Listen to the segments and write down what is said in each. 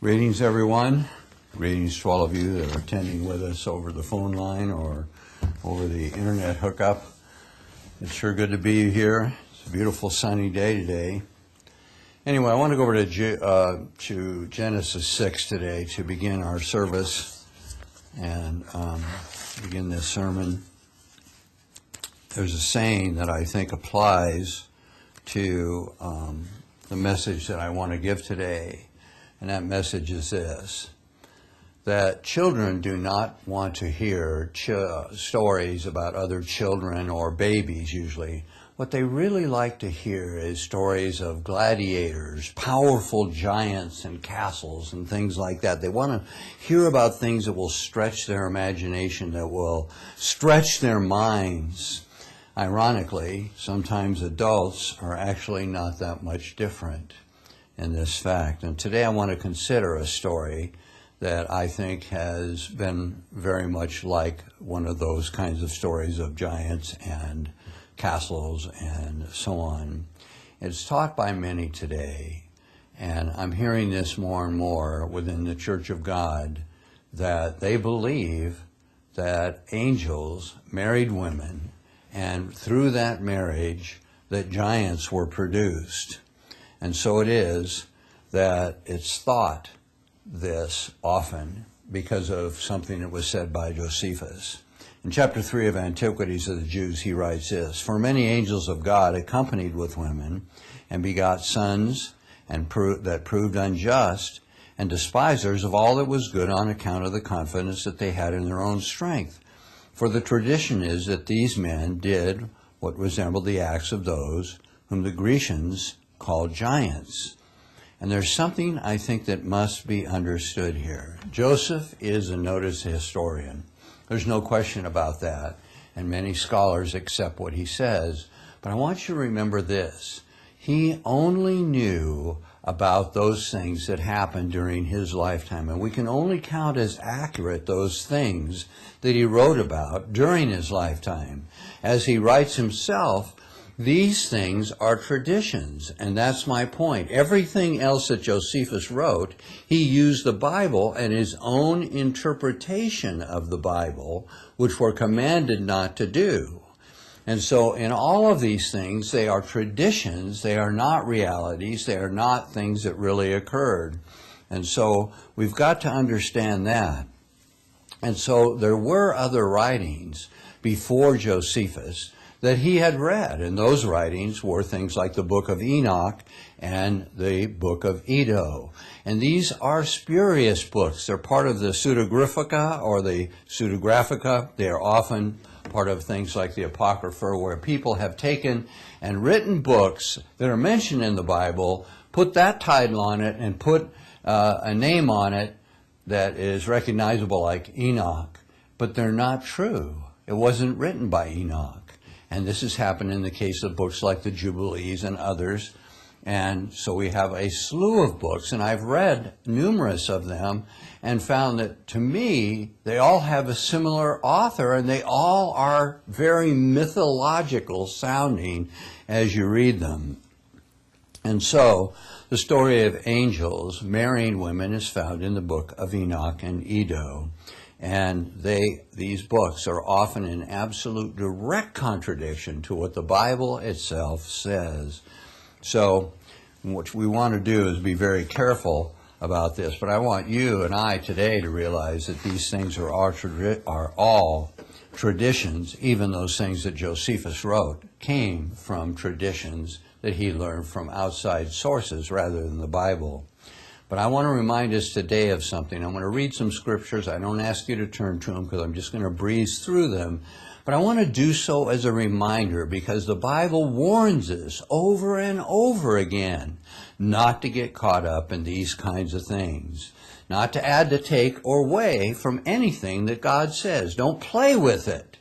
Greetings, everyone. Greetings to all of you that are attending with us over the phone line or over the internet hookup. It's sure good to be here. It's a beautiful sunny day today. Anyway, I want to go over to Genesis 6 today to begin our service and begin this sermon. There's a saying that I think applies to the message that I want to give today. And that message is this, that children do not want to hear stories about other children or babies usually. What they really like to hear is stories of gladiators, powerful giants and castles and things like that. They want to hear about things that will stretch their imagination, that will stretch their minds. Ironically, sometimes adults are actually not that much different in this fact. And today I want to consider a story that I think has been very much like one of those kinds of stories of giants and castles and so on. It's taught by many today, and I'm hearing this more and more within the Church of God, that they believe that angels married women, and through that marriage that giants were produced. And so it is that it's thought this often because of something that was said by Josephus. In chapter 3 of Antiquities of the Jews, he writes this, "For many angels of God accompanied with women and begot sons that proved unjust and despisers of all that was good on account of the confidence that they had in their own strength. For the tradition is that these men did what resembled the acts of those whom the Grecians called giants." And there's something I think that must be understood here. Joseph is a noted historian. There's no question about that. And many scholars accept what he says. But I want you to remember this. He only knew about those things that happened during his lifetime. And we can only count as accurate those things that he wrote about during his lifetime. As he writes himself, these things are traditions, and that's my point. Everything else that Josephus wrote, he used the Bible and his own interpretation of the Bible, which we're commanded not to do. And so in all of these things, they are traditions, they are not realities, they are not things that really occurred. And so we've got to understand that. And so there were other writings before Josephus that he had read, and those writings were things like the book of Enoch and the book of Iddo. And these are spurious books. They're part of the pseudegraphica or the pseudegraphica. They are often part of things like the Apocrypha, where people have taken and written books that are mentioned in the Bible, put that title on it, and put a name on it that is recognizable like Enoch. But they're not true. It wasn't written by Enoch. And this has happened in the case of books like the Jubilees and others. And so we have a slew of books, and I've read numerous of them and found that, to me, they all have a similar author, and they all are very mythological sounding as you read them. And so the story of angels marrying women is found in the book of Enoch and Iddo. And these books are often in absolute direct contradiction to what the Bible itself says. So what we want to do is be very careful about this. But I want you and I today to realize that these things are all traditions. Even those things that Josephus wrote came from traditions that he learned from outside sources rather than the Bible. But I want to remind us today of something. I'm going to read some scriptures. I don't ask you to turn to them because I'm just going to breeze through them. But I want to do so as a reminder because the Bible warns us over and over again not to get caught up in these kinds of things. Not to add, to take, or weigh from anything that God says. Don't play with it.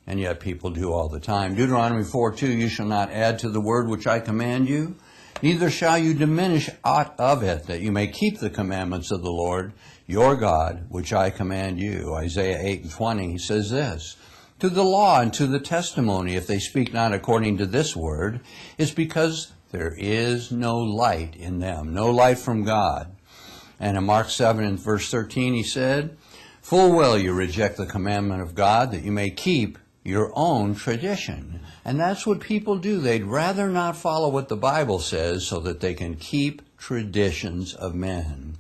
And yet people do all the time. Deuteronomy 4:2, "You shall not add to the word which I command you. Neither shall you diminish aught of it, that you may keep the commandments of the Lord, your God, which I command you." Isaiah 8:20 says this, "To the law and to the testimony, if they speak not according to this word, is because there is no light in them," no light from God. And in Mark 7 and verse 13 he said, "Full well you reject the commandment of God that you may keep your own tradition." And that's what people do. They'd rather not follow what the Bible says so that they can keep traditions of men.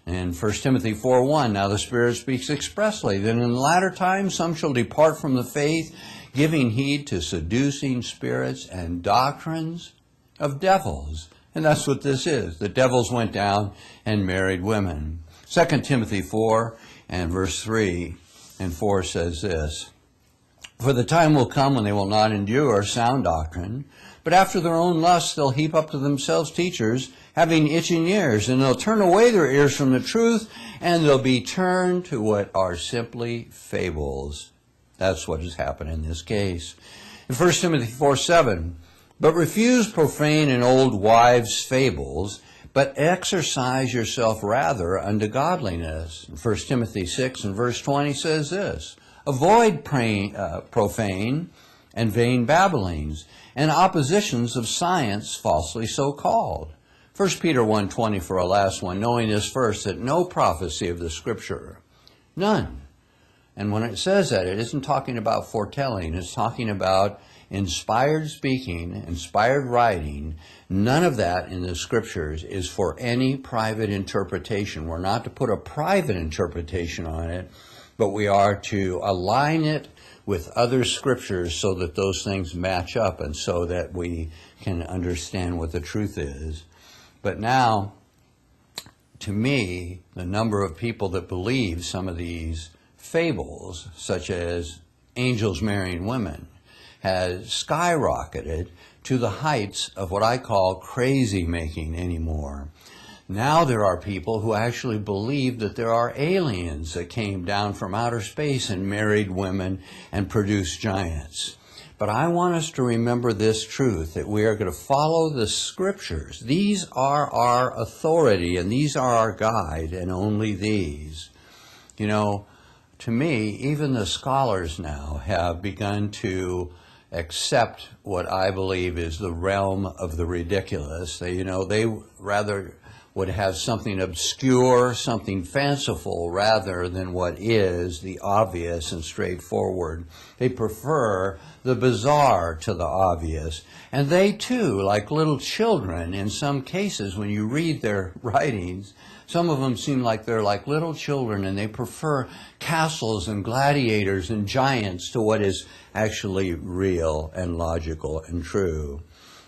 In 1 Timothy 4:1, "Now the Spirit speaks expressly that in the latter times some shall depart from the faith, giving heed to seducing spirits and doctrines of devils." And that's what this is. The devils went down and married women. 2 Timothy 4 and verse 3 and 4 says this, "For the time will come when they will not endure sound doctrine, but after their own lusts they'll heap up to themselves teachers, having itching ears, and they'll turn away their ears from the truth, and they'll be turned to what are simply fables." That's what has happened in this case. In 1 Timothy 4:7, "But refuse profane and old wives' fables, but exercise yourself rather unto godliness." 1 Timothy 6 and verse 20 says this, "Avoid profane and vain babblings, and oppositions of science falsely so called." 1 Peter 1:20 for a last one, "Knowing this first, that no prophecy of the Scripture," none. And when it says that, it isn't talking about foretelling. It's talking about inspired speaking, inspired writing. None of that in the Scriptures is for any private interpretation. We're not to put a private interpretation on it, but we are to align it with other Scriptures so that those things match up and so that we can understand what the truth is. But now, to me, the number of people that believe some of these fables, such as angels marrying women, has skyrocketed to the heights of what I call crazy making anymore. Now there are people who actually believe that there are aliens that came down from outer space and married women and produced giants. But I want us to remember this truth, that we are going to follow the Scriptures. These are our authority, and these are our guide, and only these. You know, to me, even the scholars now have begun to accept what I believe is the realm of the ridiculous. They rather would have something obscure, something fanciful, rather than what is the obvious and straightforward. They prefer the bizarre to the obvious. And they too, like little children, in some cases, when you read their writings, some of them seem like they're like little children, and they prefer castles and gladiators and giants to what is actually real and logical and true.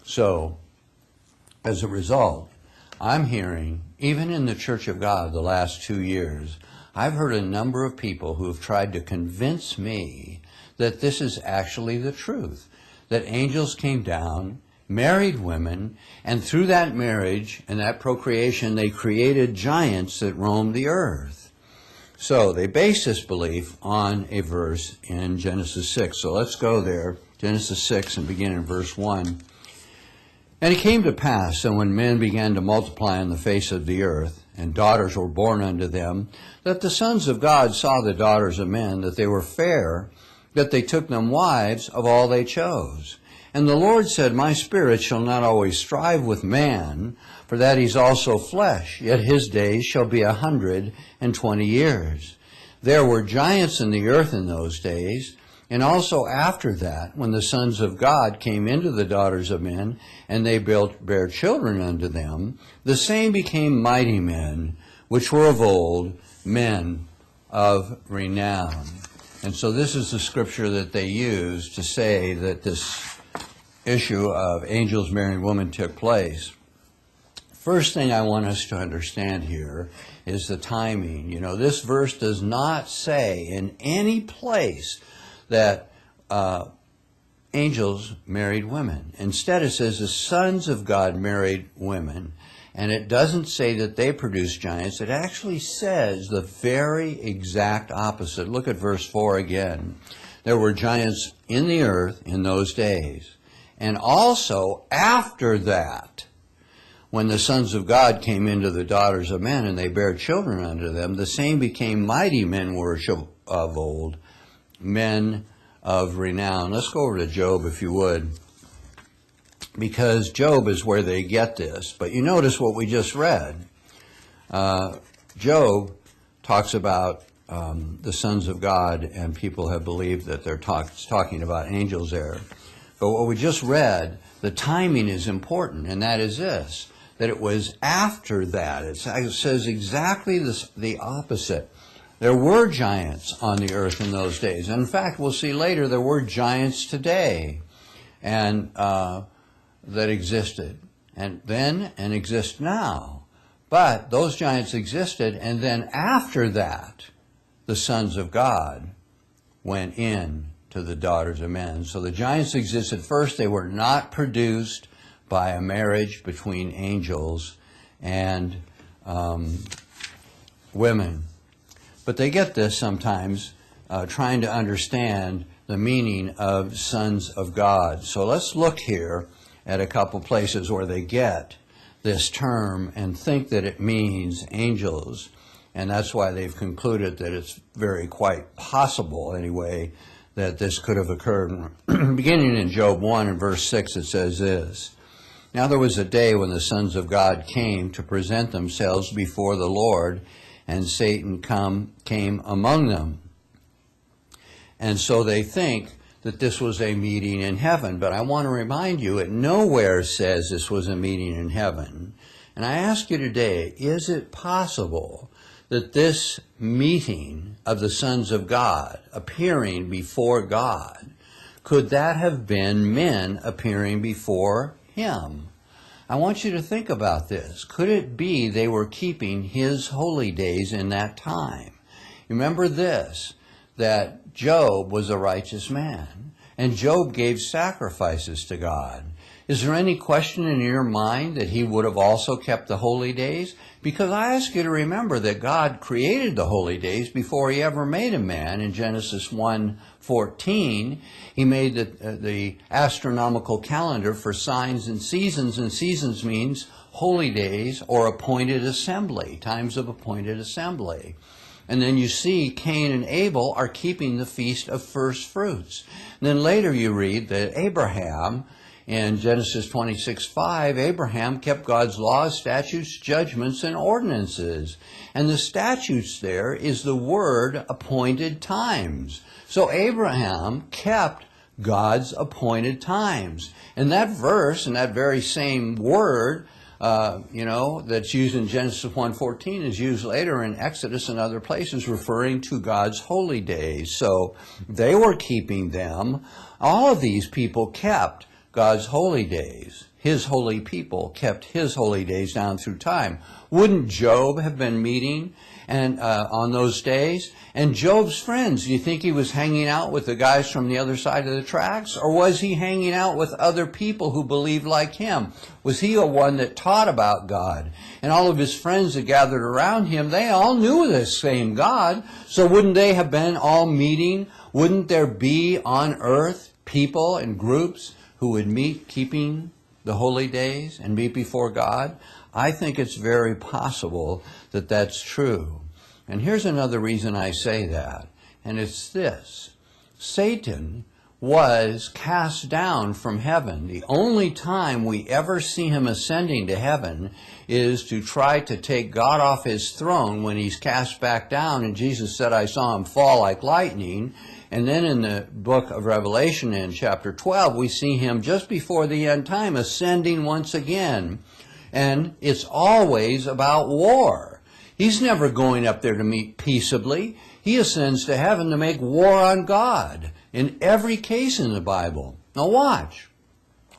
So, as a result, I'm hearing, even in the Church of God the last 2 years, I've heard a number of people who have tried to convince me that this is actually the truth, that angels came down, married women, and through that marriage and that procreation, they created giants that roamed the earth. So they base this belief on a verse in Genesis 6. So let's go there, Genesis 6, and begin in verse 1. "And it came to pass that when men began to multiply on the face of the earth, and daughters were born unto them, that the sons of God saw the daughters of men, that they were fair, that they took them wives of all they chose. And the Lord said, My spirit shall not always strive with man, for that he's also flesh, yet his days shall be 120 years. There were giants in the earth in those days, and also after that, when the sons of God came into the daughters of men, and they bare children unto them, the same became mighty men, which were of old, men of renown." And so this is the scripture that they use to say that this issue of angels marrying women took place. First thing I want us to understand here is the timing. You know, this verse does not say in any place that angels married women. Instead, it says the sons of God married women. And it doesn't say that they produced giants. It actually says the very exact opposite. Look at verse 4 again. There were giants in the earth in those days. And also after that, when the sons of God came into the daughters of men and they bare children unto them, the same became mighty men were of old, men of renown. Let's go over to Job, if you would, because Job is where they get this. But you notice what we just read. Job talks about the sons of God, and people have believed that they're talking about angels there. But what we just read, the timing is important, and that is this, that it was after that. It says exactly the opposite. There were giants on the earth in those days. And in fact, we'll see later there were giants today and that existed, and then and exist now. But those giants existed, and then after that, the sons of God went in to the daughters of men. So the giants existed first. They were not produced by a marriage between angels and women. But they get this sometimes, trying to understand the meaning of sons of God. So let's look here at a couple places where they get this term and think that it means angels. And that's why they've concluded that it's very quite possible, anyway, that this could have occurred. Beginning in Job 1 and verse 6, it says this, "Now there was a day when the sons of God came to present themselves before the Lord, and Satan came among them." And so they think that this was a meeting in heaven. But I want to remind you, it nowhere says this was a meeting in heaven. And I ask you today, is it possible that this meeting of the sons of God, appearing before God, could that have been men appearing before him? I want you to think about this. Could it be they were keeping his holy days in that time? Remember this, that Job was a righteous man, and Job gave sacrifices to God. Is there any question in your mind that he would have also kept the holy days? Because I ask you to remember that God created the holy days before he ever made a man. In Genesis 1:14, he made the astronomical calendar for signs and seasons means holy days or appointed assembly, times of appointed assembly. And then you see Cain and Abel are keeping the feast of first fruits. And then later you read that Abraham, in Genesis 26:5, Abraham kept God's laws, statutes, judgments, and ordinances. And the statutes there is the word appointed times. So Abraham kept God's appointed times. And that verse, and that very same word, that's used in Genesis 1:14 is used later in Exodus and other places referring to God's holy days. So they were keeping them. All of these people kept God's holy days. His holy people kept his holy days down through time. Wouldn't Job have been meeting on those days? And Job's friends, do you think he was hanging out with the guys from the other side of the tracks? Or was he hanging out with other people who believed like him? Was he a one that taught about God? And all of his friends that gathered around him, they all knew this same God. So wouldn't they have been all meeting? Wouldn't there be on earth people and groups who would meet keeping the holy days and meet before God? I think it's very possible that that's true. And here's another reason I say that, and it's this. Satan was cast down from heaven. The only time we ever see him ascending to heaven is to try to take God off his throne when he's cast back down, and Jesus said, "I saw him fall like lightning." And then in the book of Revelation in chapter 12, we see him just before the end time ascending once again. And it's always about war. He's never going up there to meet peaceably. He ascends to heaven to make war on God in every case in the Bible. Now watch.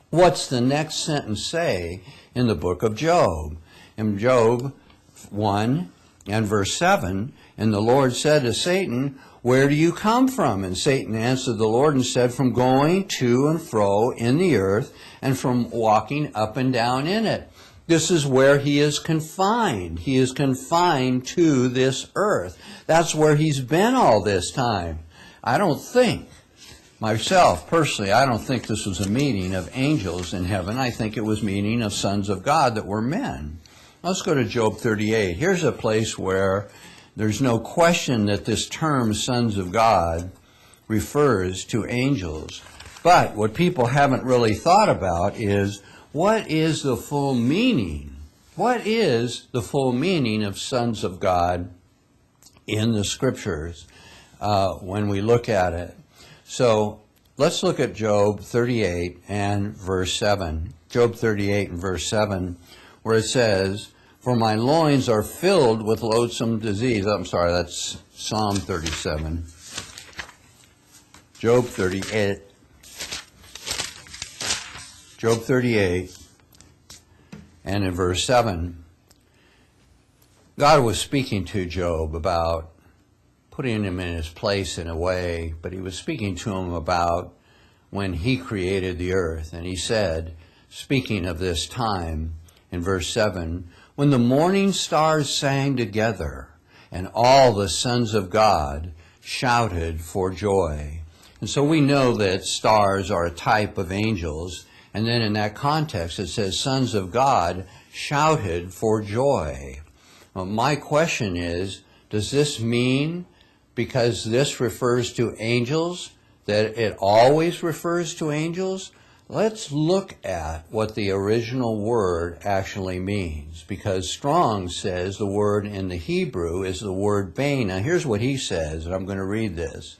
What's the next sentence say in the book of Job? In Job 1 and verse 7, "And the Lord said to Satan, 'Where do you come from?' And Satan answered the Lord and said, 'From going to and fro in the earth, and from walking up and down in it.'" This is where he is confined. He is confined to this earth. That's where he's been all this time. I don't think, myself personally, I don't think this was a meeting of angels in heaven. I think it was a meeting of sons of God that were men. Let's go to Job 38. Here's a place where there's no question that this term, sons of God, refers to angels. But what people haven't really thought about is, what is the full meaning What is the full meaning of sons of God in the Scriptures when we look at it? So let's look at Job 38 and verse 7. Job 38 and verse 7, where it says, "For my loins are filled with loathsome disease." I'm sorry, that's Psalm 37. Job 38. Job 38 and in verse 7, God was speaking to Job about putting him in his place in a way, but he was speaking to him about when he created the earth. And he said, speaking of this time, in verse 7, "When the morning stars sang together, and all the sons of God shouted for joy." And so we know that stars are a type of angels, and then in that context it says sons of God shouted for joy. Well, my question is, does this mean, because this refers to angels, that it always refers to angels? Let's look at what the original word actually means, because Strong says the word in the Hebrew is the word bane. Now here's what he says, and I'm going to read this.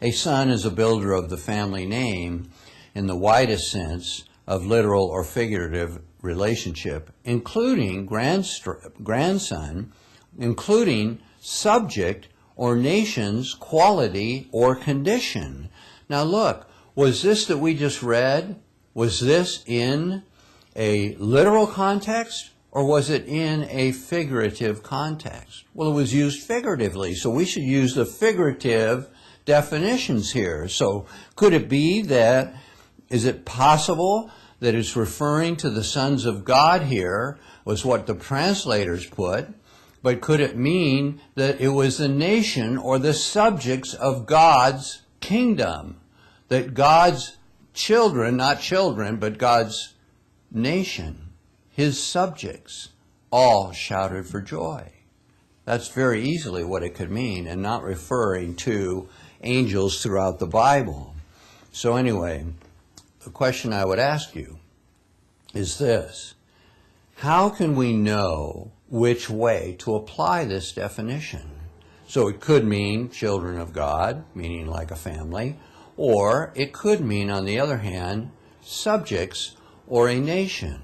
A son is a builder of the family name in the widest sense of literal or figurative relationship, including grandson, including subject or nation's quality or condition. Now look, was this that we just read, was this in a literal context or was it in a figurative context? Well, it was used figuratively, so we should use the figurative definitions here. So could it be that, is it possible that it's referring to the sons of God here, was what the translators put, but could it mean that it was the nation or the subjects of God's kingdom, that God's children, not children, but God's nation, his subjects, all shouted for joy? That's very easily what it could mean, and not referring to angels throughout the Bible. So anyway, the question I would ask you is this: how can we know which way to apply this definition? So it could mean children of God, meaning like a family, or it could mean, on the other hand, subjects or a nation,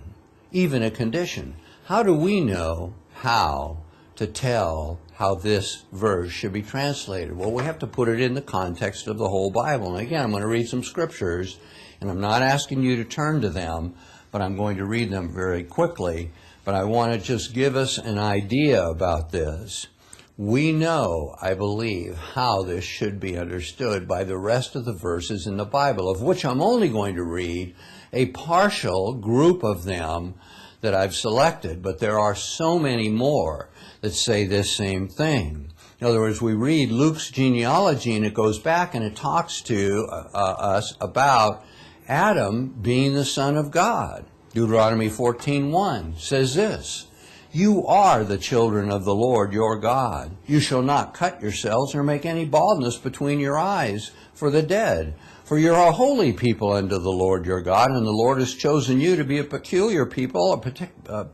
even a condition. How do we know how to tell how this verse should be translated? Well, we have to put it in the context of the whole Bible. And again, I'm going to read some scriptures, and I'm not asking you to turn to them, but I'm going to read them very quickly. But I want to just give us an idea about this. We know, I believe, how this should be understood by the rest of the verses in the Bible, of which I'm only going to read a partial group of them that I've selected, but there are so many more that say this same thing. In other words, we read Luke's genealogy, and it goes back and it talks to us about Adam being the son of God. Deuteronomy 14:1 says this: "You are the children of the Lord your God. You shall not cut yourselves or make any baldness between your eyes for the dead. For you're a holy people unto the Lord your God, and the Lord has chosen you to be a peculiar people, a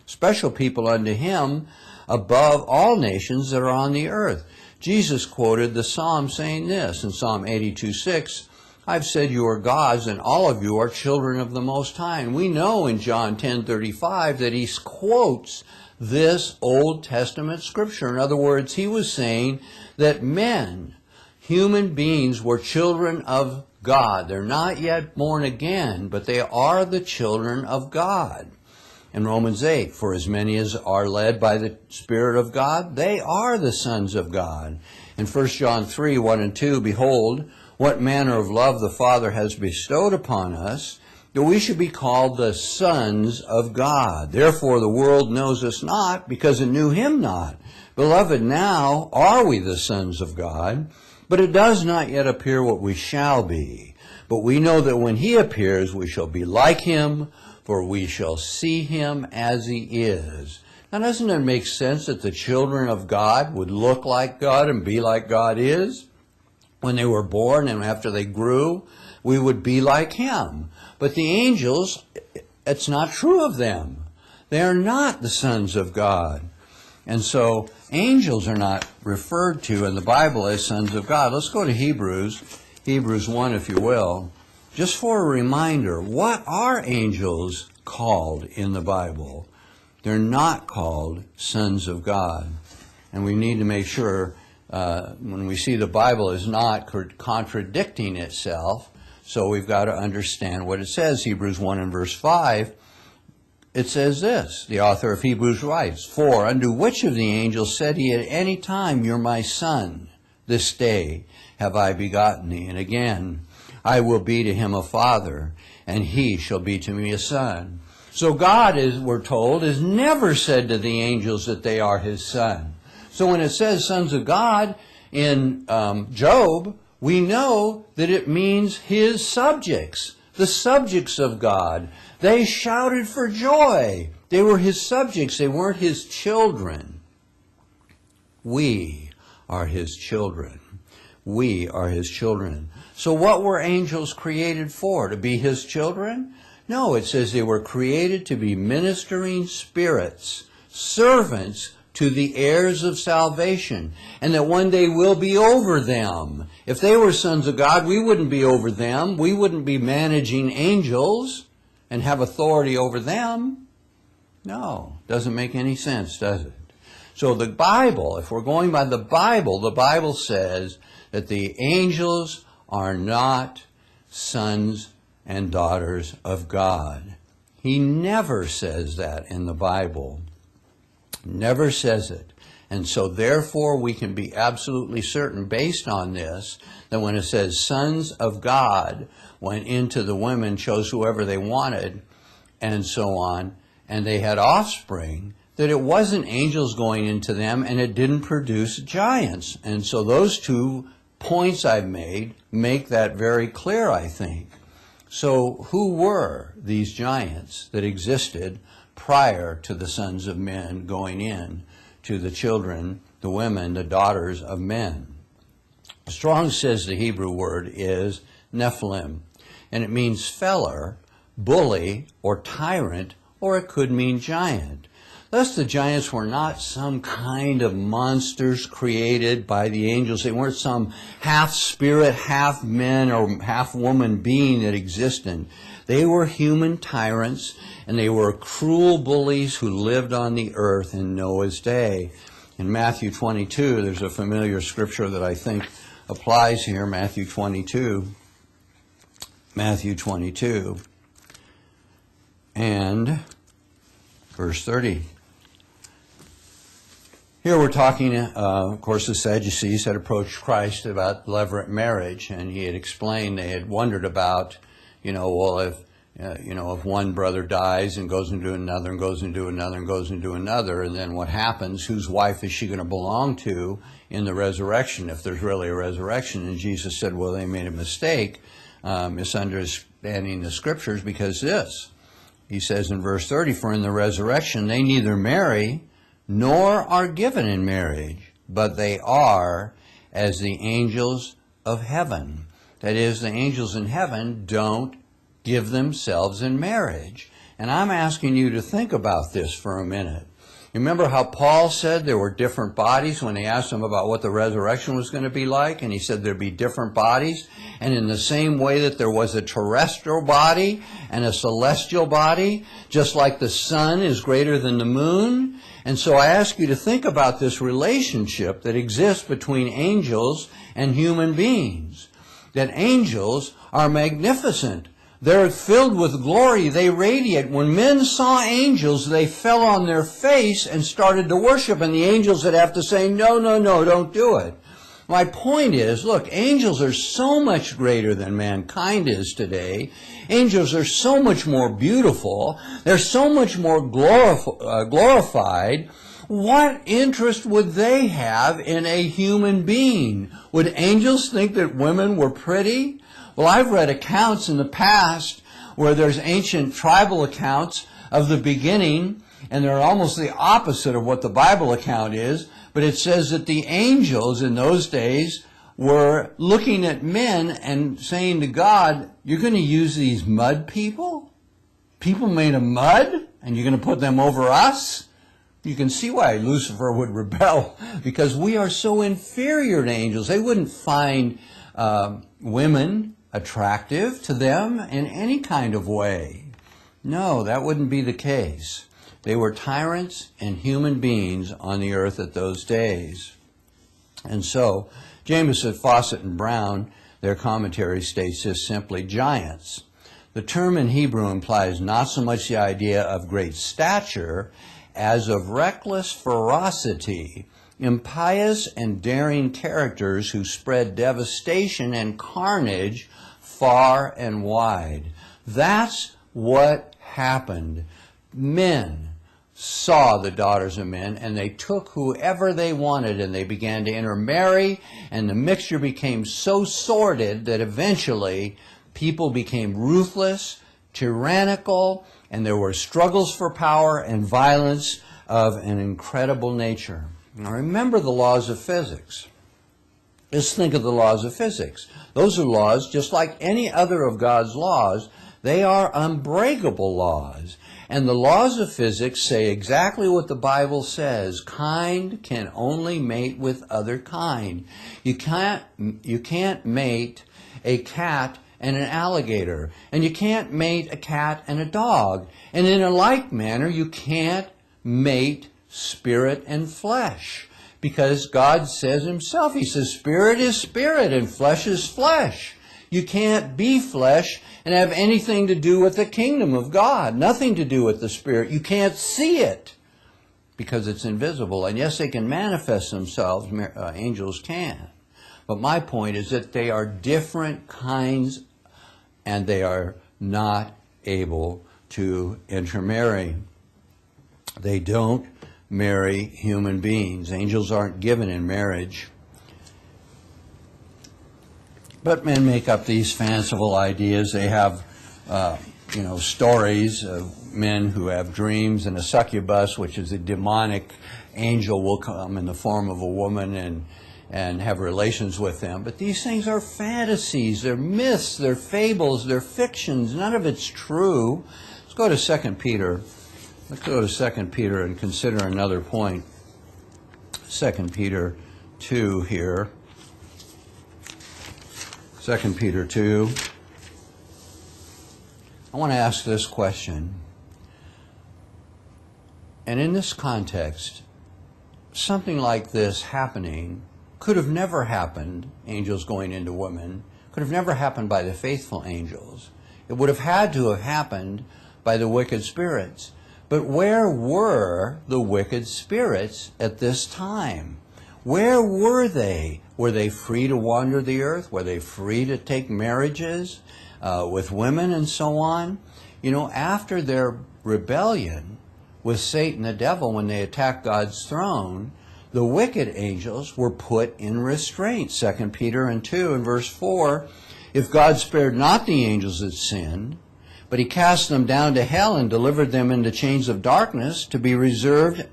special people unto him, above all nations that are on the earth." Jesus quoted the Psalm saying this in Psalm 82:6, "I've said you are gods, and all of you are children of the Most High." And we know in John 10:35 that he quotes this Old Testament scripture. In other words, he was saying that men, human beings, were children of God. They're not yet born again, but they are the children of God. In Romans 8, "For as many as are led by the Spirit of God, they are the sons of God." In 1 John 3:1 and 2, "Behold, what manner of love the Father has bestowed upon us, that we should be called the sons of God. Therefore the world knows us not, because it knew him not. Beloved, now are we the sons of God, but it does not yet appear what we shall be. But we know that when he appears, we shall be like him, for we shall see him as he is." Now, doesn't it make sense that the children of God would look like God and be like God is? When they were born and after they grew, we would be like him. But the angels, it's not true of them. They are not the sons of God. And so angels are not referred to in the Bible as sons of God. Let's go to Hebrews 1, if you will. Just for a reminder, what are angels called in the Bible? They're not called sons of God. And we need to make sure when we see the Bible is not contradicting itself, so we've got to understand what it says. Hebrews 1 and verse 5, it says this, the author of Hebrews writes, "For unto which of the angels said he at any time, You're my son, this day have I begotten thee? And again, I will be to him a father, and he shall be to me a son." So God, as we're told, has never said to the angels that they are his son. So when it says sons of God in Job, we know that it means his subjects, the subjects of God. They shouted for joy. They were his subjects. They weren't his children. We are his children. We are his children. So what were angels created for? To be his children? No, it says they were created to be ministering spirits, servants to the heirs of salvation, and that one day we'll be over them. If they were sons of God, we wouldn't be over them. We wouldn't be managing angels and have authority over them. No, doesn't make any sense, does it? So the Bible, if we're going by the Bible says that the angels are not sons and daughters of God. He never says that in the Bible. Never says it. And so therefore we can be absolutely certain based on this that when it says sons of God went into the women, chose whoever they wanted, and so on, and they had offspring, that it wasn't angels going into them and it didn't produce giants. And so those 2 points I've made make that very clear, I think. So who were these giants that existed prior to the sons of men going in to the children, the women, the daughters of men? Strong says the Hebrew word is Nephilim, and it means feller, bully, or tyrant, or it could mean giant. Thus the giants were not some kind of monsters created by the angels. They weren't some half spirit, half men, or half woman being that existed. They were human tyrants, and they were cruel bullies who lived on the earth in Noah's day. In Matthew 22, there's a familiar scripture that I think applies here, Matthew 22, and verse 30. Here we're talking, of course, the Sadducees had approached Christ about levirate marriage, and he had explained, they had wondered about, if one brother dies and goes into another and goes into another and goes into another, and then what happens? Whose wife is she going to belong to in the resurrection, if there's really a resurrection? And Jesus said, well, they made a mistake, misunderstanding the scriptures, because this, he says in verse 30, for in the resurrection they neither marry nor are given in marriage, but they are as the angels of heaven. That is, the angels in heaven don't give themselves in marriage. And I'm asking you to think about this for a minute. Remember how Paul said there were different bodies when they asked him about what the resurrection was going to be like? And he said there'd be different bodies. And in the same way that there was a terrestrial body and a celestial body, just like the sun is greater than the moon. And so I ask you to think about this relationship that exists between angels and human beings. That angels are magnificent. They're filled with glory. They radiate. When men saw angels, they fell on their face and started to worship. And the angels would have to say, no, don't do it. My point is, look, angels are so much greater than mankind is today. Angels are so much more beautiful. They're so much more glorified. What interest would they have in a human being? Would angels think that women were pretty? Well, I've read accounts in the past where there's ancient tribal accounts of the beginning, and they're almost the opposite of what the Bible account is, but it says that the angels in those days were looking at men and saying to God, you're going to use these mud people? People made of mud? and you're going to put them over us? You can see why Lucifer would rebel, because we are so inferior to angels. They wouldn't find women attractive to them in any kind of way. No, that wouldn't be the case. They were tyrants and human beings on the earth at those days. And so, Jameson, Fawcett, and Brown, their commentary states this simply: giants. The term in Hebrew implies not so much the idea of great stature as of reckless ferocity, impious and daring characters who spread devastation and carnage far and wide. That's what happened. Men saw the daughters of men, and they took whoever they wanted, and they began to intermarry, and the mixture became so sordid that eventually people became ruthless, tyrannical, and there were struggles for power and violence of an incredible nature. Now remember the laws of physics. Just think of the laws of physics. Those are laws just like any other of God's laws. They are unbreakable laws. And the laws of physics say exactly what the Bible says. Kind can only mate with other kind. You can't mate a cat and an alligator. And you can't mate a cat and a dog. And in a like manner, you can't mate spirit and flesh. Because God says himself, he says, spirit is spirit and flesh is flesh. You can't be flesh and have anything to do with the kingdom of God. Nothing to do with the spirit. You can't see it because it's invisible. And yes, they can manifest themselves. Angels can. But my point is that they are different kinds and they are not able to intermarry. They don't marry human beings. Angels aren't given in marriage. But men make up these fanciful ideas. They have, stories of men who have dreams, and a succubus, which is a demonic angel, will come in the form of a woman and have relations with them. But these things are fantasies. They're myths. They're fables. They're fictions. None of it's true. Let's go to 2 Peter. Let's go to 2 Peter and consider another point. 2 Peter 2 here. 2 Peter 2. I want to ask this question. And in this context, something like this happening could have never happened, angels going into women, could have never happened by the faithful angels. It would have had to have happened by the wicked spirits. But where were the wicked spirits at this time? Where were they? Were they free to wander the earth? Were they free to take marriages with women and so on? You know, after their rebellion with Satan the devil, when they attacked God's throne, the wicked angels were put in restraint. 2 Peter 2 and verse 4, if God spared not the angels that sinned, but he cast them down to hell and delivered them into chains of darkness to be reserved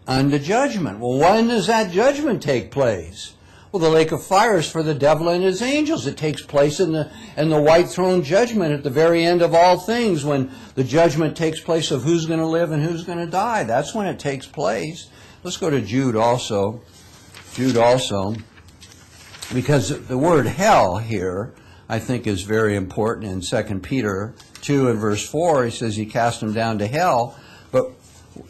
unto judgment. Well, when does that judgment take place? Well, the lake of fire is for the devil and his angels. It takes place in the white throne judgment at the very end of all things, when the judgment takes place of who's going to live and who's going to die. That's when it takes place. Let's go to Jude also. Jude also, because the word hell here, I think, is very important. In 2 Peter 2 and verse 4, he says he cast them down to hell. But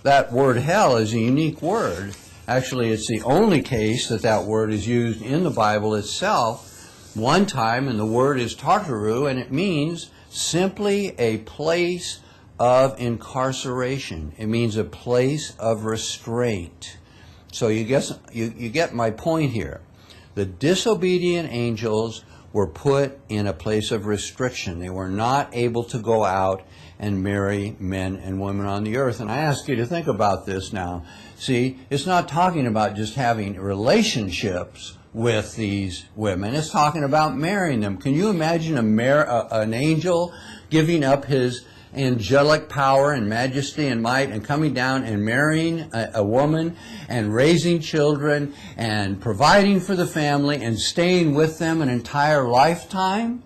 that word hell is a unique word. Actually, it's the only case that that word is used in the Bible itself. One time, and the word is Tartaru, and it means simply a place of incarceration. It means a place of restraint. So you get my point here. The disobedient angels were put in a place of restriction. They were not able to go out and marry men and women on the earth. And I ask you to think about this now. See, it's not talking about just having relationships with these women. It's talking about marrying them. Can you imagine an angel giving up his angelic power and majesty and might and coming down and marrying a woman and raising children and providing for the family and staying with them an entire lifetime?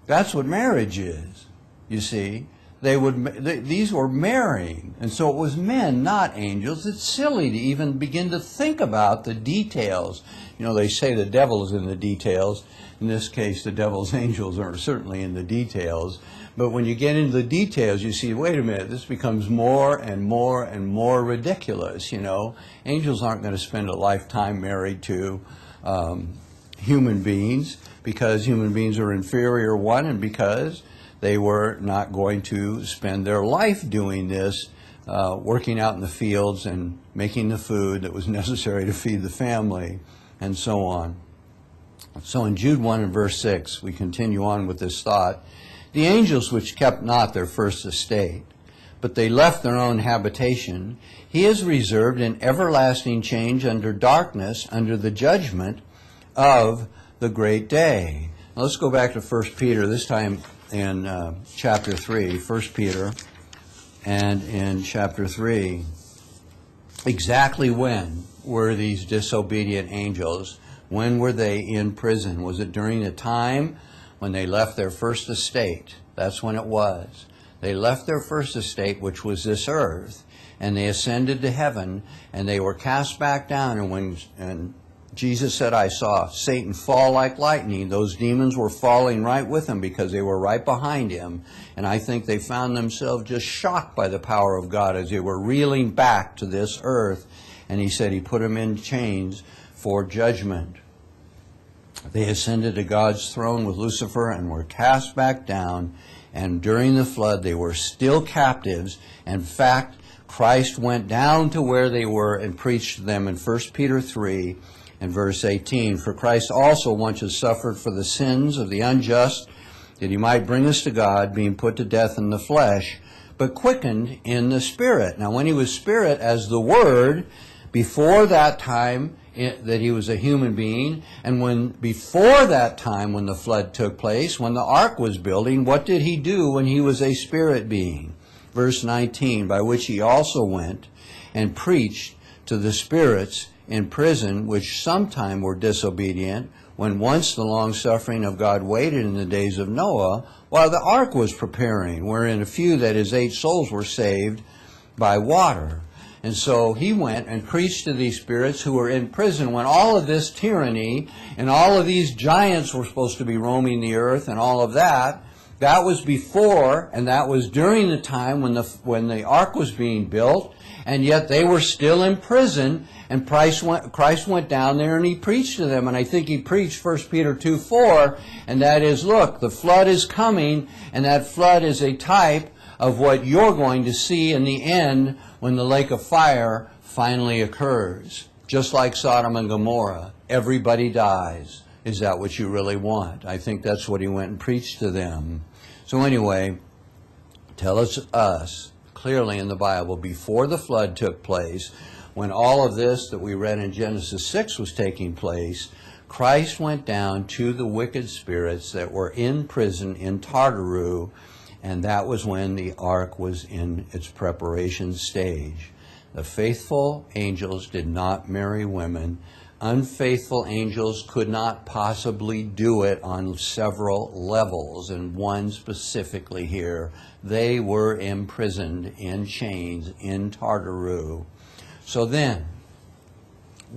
That's what marriage is, you see. these were marrying. And so it was men, not angels. It's silly to even begin to think about the details. You know, they say the devil is in the details. In this case, the devil's angels are certainly in the details. But when you get into the details, you see, wait a minute, this becomes more and more and more ridiculous, you know. Angels aren't going to spend a lifetime married to human beings, because human beings are inferior, one, and because they were not going to spend their life doing this, working out in the fields and making the food that was necessary to feed the family, and so on. So in Jude 1 and verse 6, we continue on with this thought. The angels which kept not their first estate, but they left their own habitation, he is reserved in everlasting change under darkness, under the judgment of the great day. Now let's go back to 1 Peter, this time in chapter 3, 1 Peter, and in chapter 3, exactly when were these disobedient angels? When were they in prison? Was it during the time when they left their first estate? That's when it was. They left their first estate, which was this earth, and they ascended to heaven, and they were cast back down. And Jesus said, I saw Satan fall like lightning. Those demons were falling right with him because they were right behind him. And I think they found themselves just shocked by the power of God as they were reeling back to this earth. And he said he put them in chains for judgment. They ascended to God's throne with Lucifer and were cast back down. And during the flood, they were still captives. In fact, Christ went down to where they were and preached to them in 1 Peter 3 and verse 18. For Christ also once has suffered for the sins of the unjust, that he might bring us to God, being put to death in the flesh, but quickened in the Spirit. Now, when he was Spirit as the Word, before that time that he was a human being, and when before that time when the flood took place, when the ark was building, what did he do when he was a spirit being? Verse 19, by which he also went and preached to the spirits in prison, which sometime were disobedient, when once the long-suffering of God waited in the days of Noah, while the ark was preparing, wherein a few, that is 8 souls, were saved by water. And so he went and preached to these spirits who were in prison when all of this tyranny and all of these giants were supposed to be roaming the earth and all of that. That was before, and that was during the time when the ark was being built, and yet they were still in prison, and Christ went down there and he preached to them. And I think he preached 1 Peter 2:4, and that is, look, the flood is coming, and that flood is a type of what you're going to see in the end when the lake of fire finally occurs. Just like Sodom and Gomorrah, everybody dies. Is that what you really want? I think that's what he went and preached to them. So anyway, tell us clearly in the Bible, before the flood took place, when all of this that we read in Genesis 6 was taking place, Christ went down to the wicked spirits that were in prison in Tartarus, and that was when the ark was in its preparation stage. The faithful angels did not marry women. Unfaithful angels could not possibly do it on several levels, and one specifically here. They were imprisoned in chains in Tartarus. So then,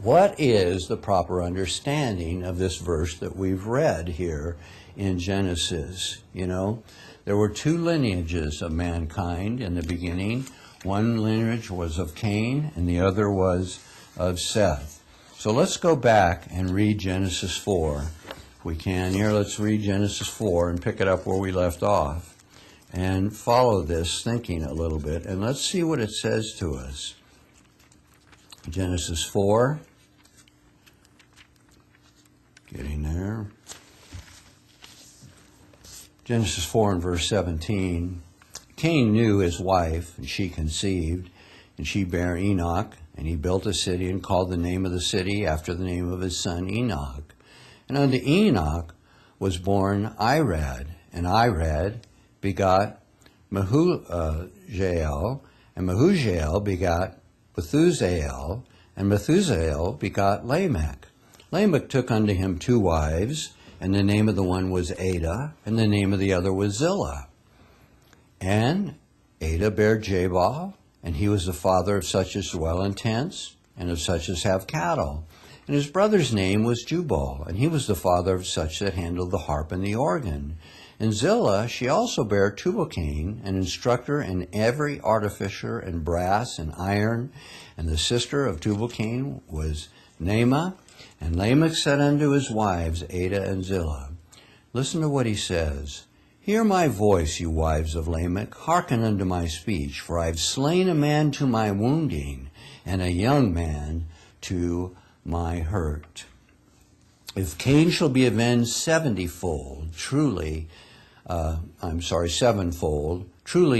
what is the proper understanding of this verse that we've read here in Genesis? You know, there were 2 lineages of mankind in the beginning. One lineage was of Cain, and the other was of Seth. So let's go back and read Genesis 4. If we can here, let's read Genesis 4 and pick it up where we left off and follow this thinking a little bit, and let's see what it says to us. Genesis 4. Getting there. Genesis 4 and verse 17. Cain knew his wife, and she conceived, and she bare Enoch, and he built a city and called the name of the city after the name of his son Enoch. And unto Enoch was born Irad, and Irad begot Mehujael, and Mehujael begot Methusael, and Methusael begot Lamech. Lamech took unto him 2 wives, and the name of the one was Ada, and the name of the other was Zillah. And Ada bare Jabal, and he was the father of such as dwell in tents, and of such as have cattle. And his brother's name was Jubal, and he was the father of such that handled the harp and the organ. And Zillah, she also bare Tubal-Cain, an instructor in every artificer in brass and iron. And the sister of Tubal-Cain was Naamah. And Lamech said unto his wives, Ada and Zillah, listen to what he says. Hear my voice, you wives of Lamech, hearken unto my speech, for I have slain a man to my wounding, and a young man to my hurt. If Cain shall be avenged sevenfold, truly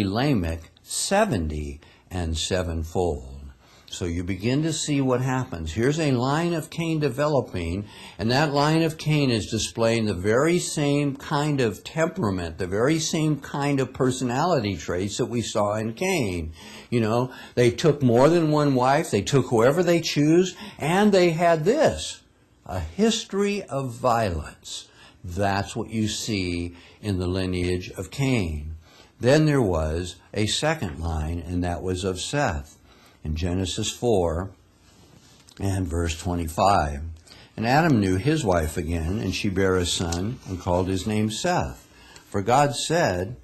Lamech 70 and sevenfold. So you begin to see what happens. Here's a line of Cain developing, and that line of Cain is displaying the very same kind of temperament, the very same kind of personality traits that we saw in Cain. You know, they took more than one wife, they took whoever they choose, and they had this, a history of violence. That's what you see in the lineage of Cain. Then there was a second line, and that was of Seth. In Genesis 4 and verse 25. And Adam knew his wife again, and she bare a son, and called his name Seth. For God said,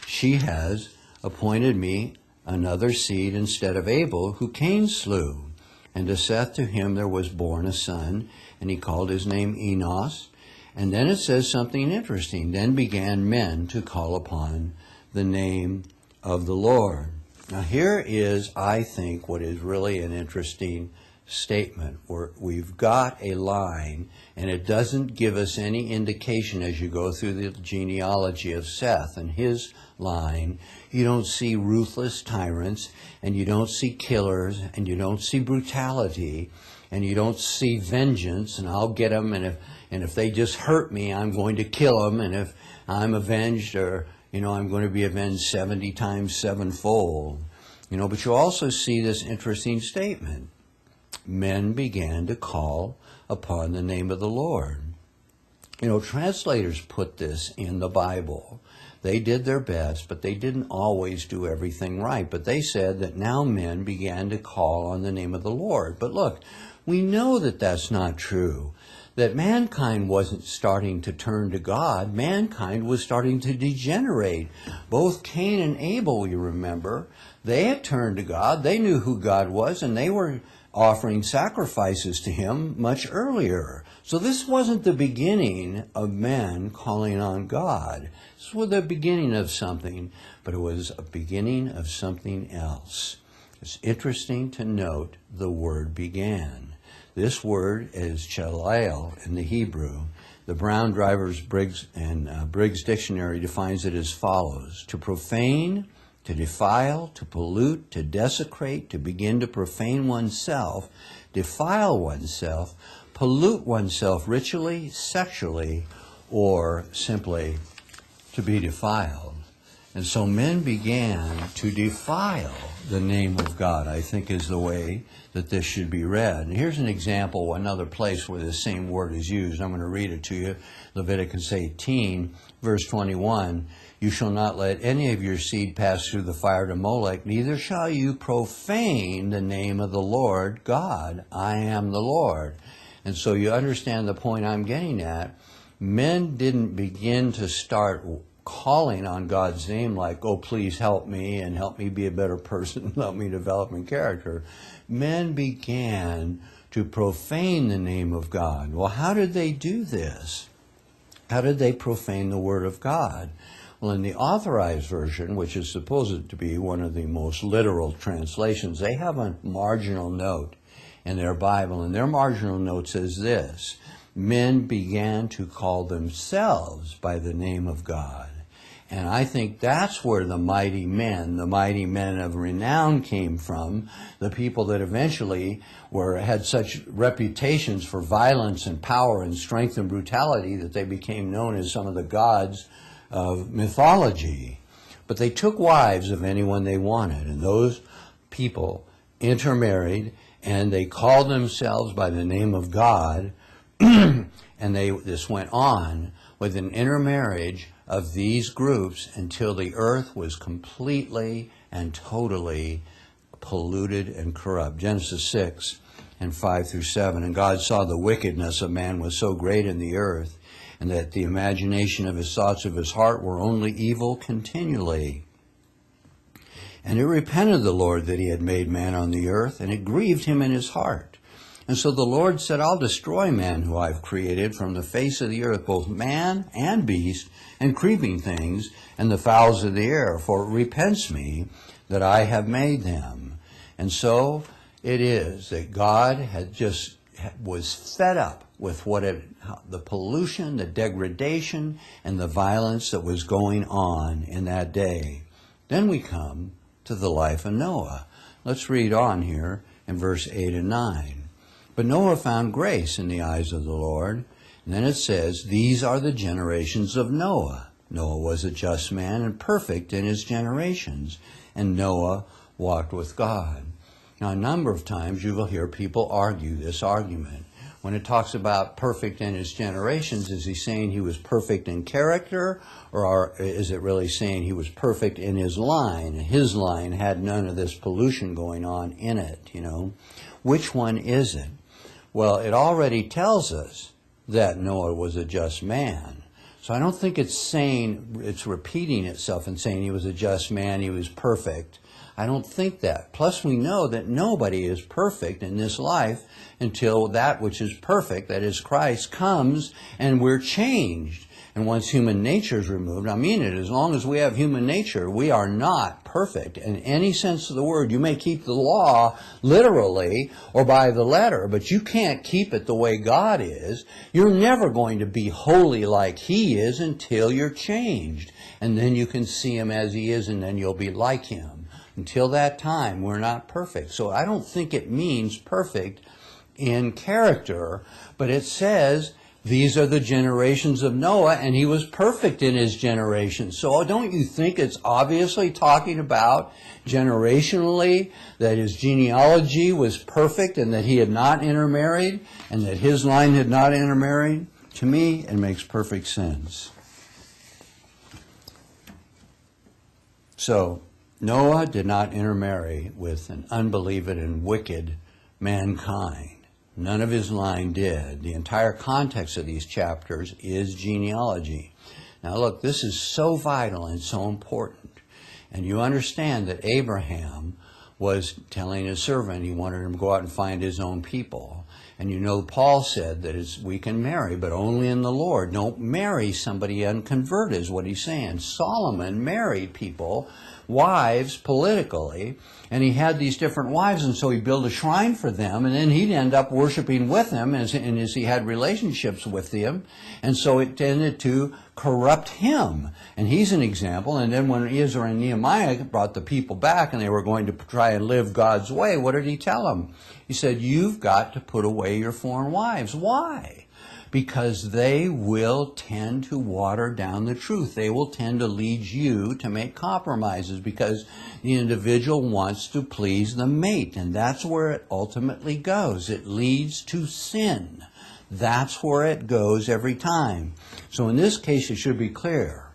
she has appointed me another seed instead of Abel, who Cain slew. And to Seth, to him there was born a son, and he called his name Enos. And then it says something interesting. Then began men to call upon the name of the Lord. Now here is, I think, what is really an interesting statement. We've got a line, and it doesn't give us any indication as you go through the genealogy of Seth and his line. You don't see ruthless tyrants, and you don't see killers, and you don't see brutality, and you don't see vengeance, and I'll get them, and if they just hurt me, I'm going to kill them, and if I'm avenged, or I'm going to be avenged 70 times sevenfold. But you also see this interesting statement. Men began to call upon the name of the Lord. Translators put this in the Bible. They did their best, but they didn't always do everything right. But they said that now men began to call on the name of the Lord. But look, we know that that's not true. That mankind wasn't starting to turn to God. Mankind was starting to degenerate. Both Cain and Abel, you remember, they had turned to God. They knew who God was, and they were offering sacrifices to him much earlier. So this wasn't the beginning of men calling on God. This was the beginning of something, but it was a beginning of something else. It's interesting to note the word began. This word is chalal in the Hebrew. The Brown Drivers Briggs and Briggs Dictionary defines it as follows: to profane, to defile, to pollute, to desecrate, to begin to profane oneself, defile oneself, pollute oneself ritually, sexually, or simply to be defiled. And so men began to defile the name of God, I think, is the way that this should be read. And here's an example, another place where the same word is used. I'm going to read it to you. Leviticus 18, verse 21. You shall not let any of your seed pass through the fire to Molech, neither shall you profane the name of the Lord God. I am the Lord. And so you understand the point I'm getting at. Men didn't begin to start calling on God's name like, oh, please help me and help me be a better person, help me develop my character. Men began to profane the name of God. Well, how did they do this? How did they profane the Word of God? Well, in the Authorized Version, which is supposed to be one of the most literal translations, they have a marginal note in their Bible, and their marginal note says this: men began to call themselves by the name of God. And I think that's where the mighty men of renown came from, the people that eventually had such reputations for violence and power and strength and brutality that they became known as some of the gods of mythology. But they took wives of anyone they wanted, and those people intermarried, and they called themselves by the name of God, and this went on with an intermarriage of these groups until the earth was completely and totally polluted and corrupt. Genesis 6 and 5 through 7. And God saw the wickedness of man was so great in the earth, and that the imagination of his thoughts of his heart were only evil continually. And it repented the Lord that he had made man on the earth, and it grieved him in his heart. And so the Lord said, I'll destroy man who I've created from the face of the earth, both man and beast, and creeping things, and the fowls of the air, for it repents me that I have made them. And so it is that God was fed up with the pollution, the degradation, and the violence that was going on in that day. Then we come to the life of Noah. Let's read on here in verse 8 and 9. But Noah found grace in the eyes of the Lord. And then it says, these are the generations of Noah. Noah was a just man and perfect in his generations. And Noah walked with God. Now, a number of times you will hear people argue this argument. When it talks about perfect in his generations, is he saying he was perfect in character, or is it really saying he was perfect in his line? His line had none of this pollution going on in it, Which one is it? Well, it already tells us that Noah was a just man. So I don't think it's repeating itself and saying he was a just man, he was perfect. I don't think that. Plus we know that nobody is perfect in this life until that which is perfect, that is Christ, comes and we're changed. And once human nature is removed, I mean it, as long as we have human nature, we are not perfect in any sense of the word. You may keep the law literally or by the letter, but you can't keep it the way God is. You're never going to be holy like He is until you're changed. And then you can see Him as He is, and then you'll be like Him. Until that time, we're not perfect. So I don't think it means perfect in character, but it says these are the generations of Noah, and he was perfect in his generation. So don't you think it's obviously talking about generationally, that his genealogy was perfect and that he had not intermarried and that his line had not intermarried? To me, it makes perfect sense. So Noah did not intermarry with an unbelieving and wicked mankind. None of his line did. The entire context of these chapters is genealogy. Now look, this is so vital and so important. And you understand that Abraham was telling his servant he wanted him to go out and find his own people. And you know Paul said that we can marry, but only in the Lord. Don't marry somebody unconverted is what he's saying. Solomon married people, wives, politically, and he had these different wives, and so he built a shrine for them, and then he'd end up worshiping with them as he had relationships with them, and so it tended to corrupt him. And he's an example. And then when Ezra and Nehemiah brought the people back and they were going to try and live God's way, what did he tell them? He said, you've got to put away your foreign wives. Why? Because they will tend to water down the truth. They will tend to lead you to make compromises because the individual wants to please the mate. And that's where it ultimately goes. It leads to sin. That's where it goes every time. So in this case, it should be clear.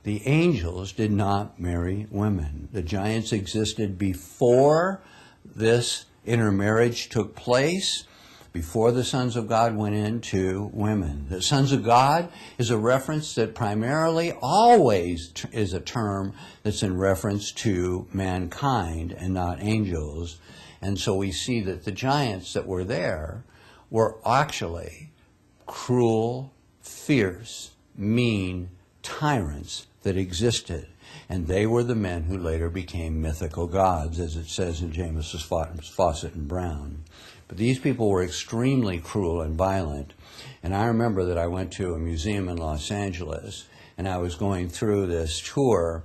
The angels did not marry women. The giants existed before this intermarriage took place, before the sons of God went into women. The sons of God is a reference that primarily always is a term that's in reference to mankind and not angels. And so we see that the giants that were there were actually cruel, fierce, mean tyrants that existed. And they were the men who later became mythical gods, as it says in James's Fawcett and Brown. But these people were extremely cruel and violent. And I remember that I went to a museum in Los Angeles, and I was going through this tour.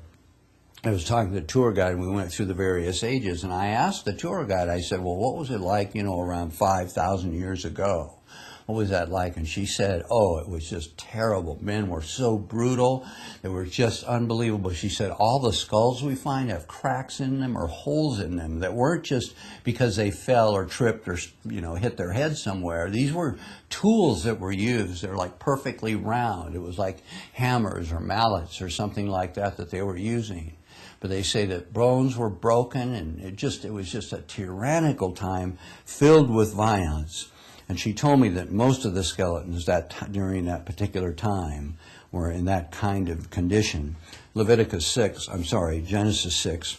I was talking to the tour guide, and we went through the various ages. And I asked the tour guide, I said, well, what was it like, around 5,000 years ago? what was that like? And she said, oh, it was just terrible. Men were so brutal. They were just unbelievable. She said, all the skulls we find have cracks in them or holes in them that weren't just because they fell or tripped or, hit their head somewhere. These were tools that were used. They're like perfectly round. It was like hammers or mallets or something like that they were using. But they say that bones were broken, and it was just a tyrannical time filled with violence. And she told me that most of the skeletons during that particular time were in that kind of condition. Genesis 6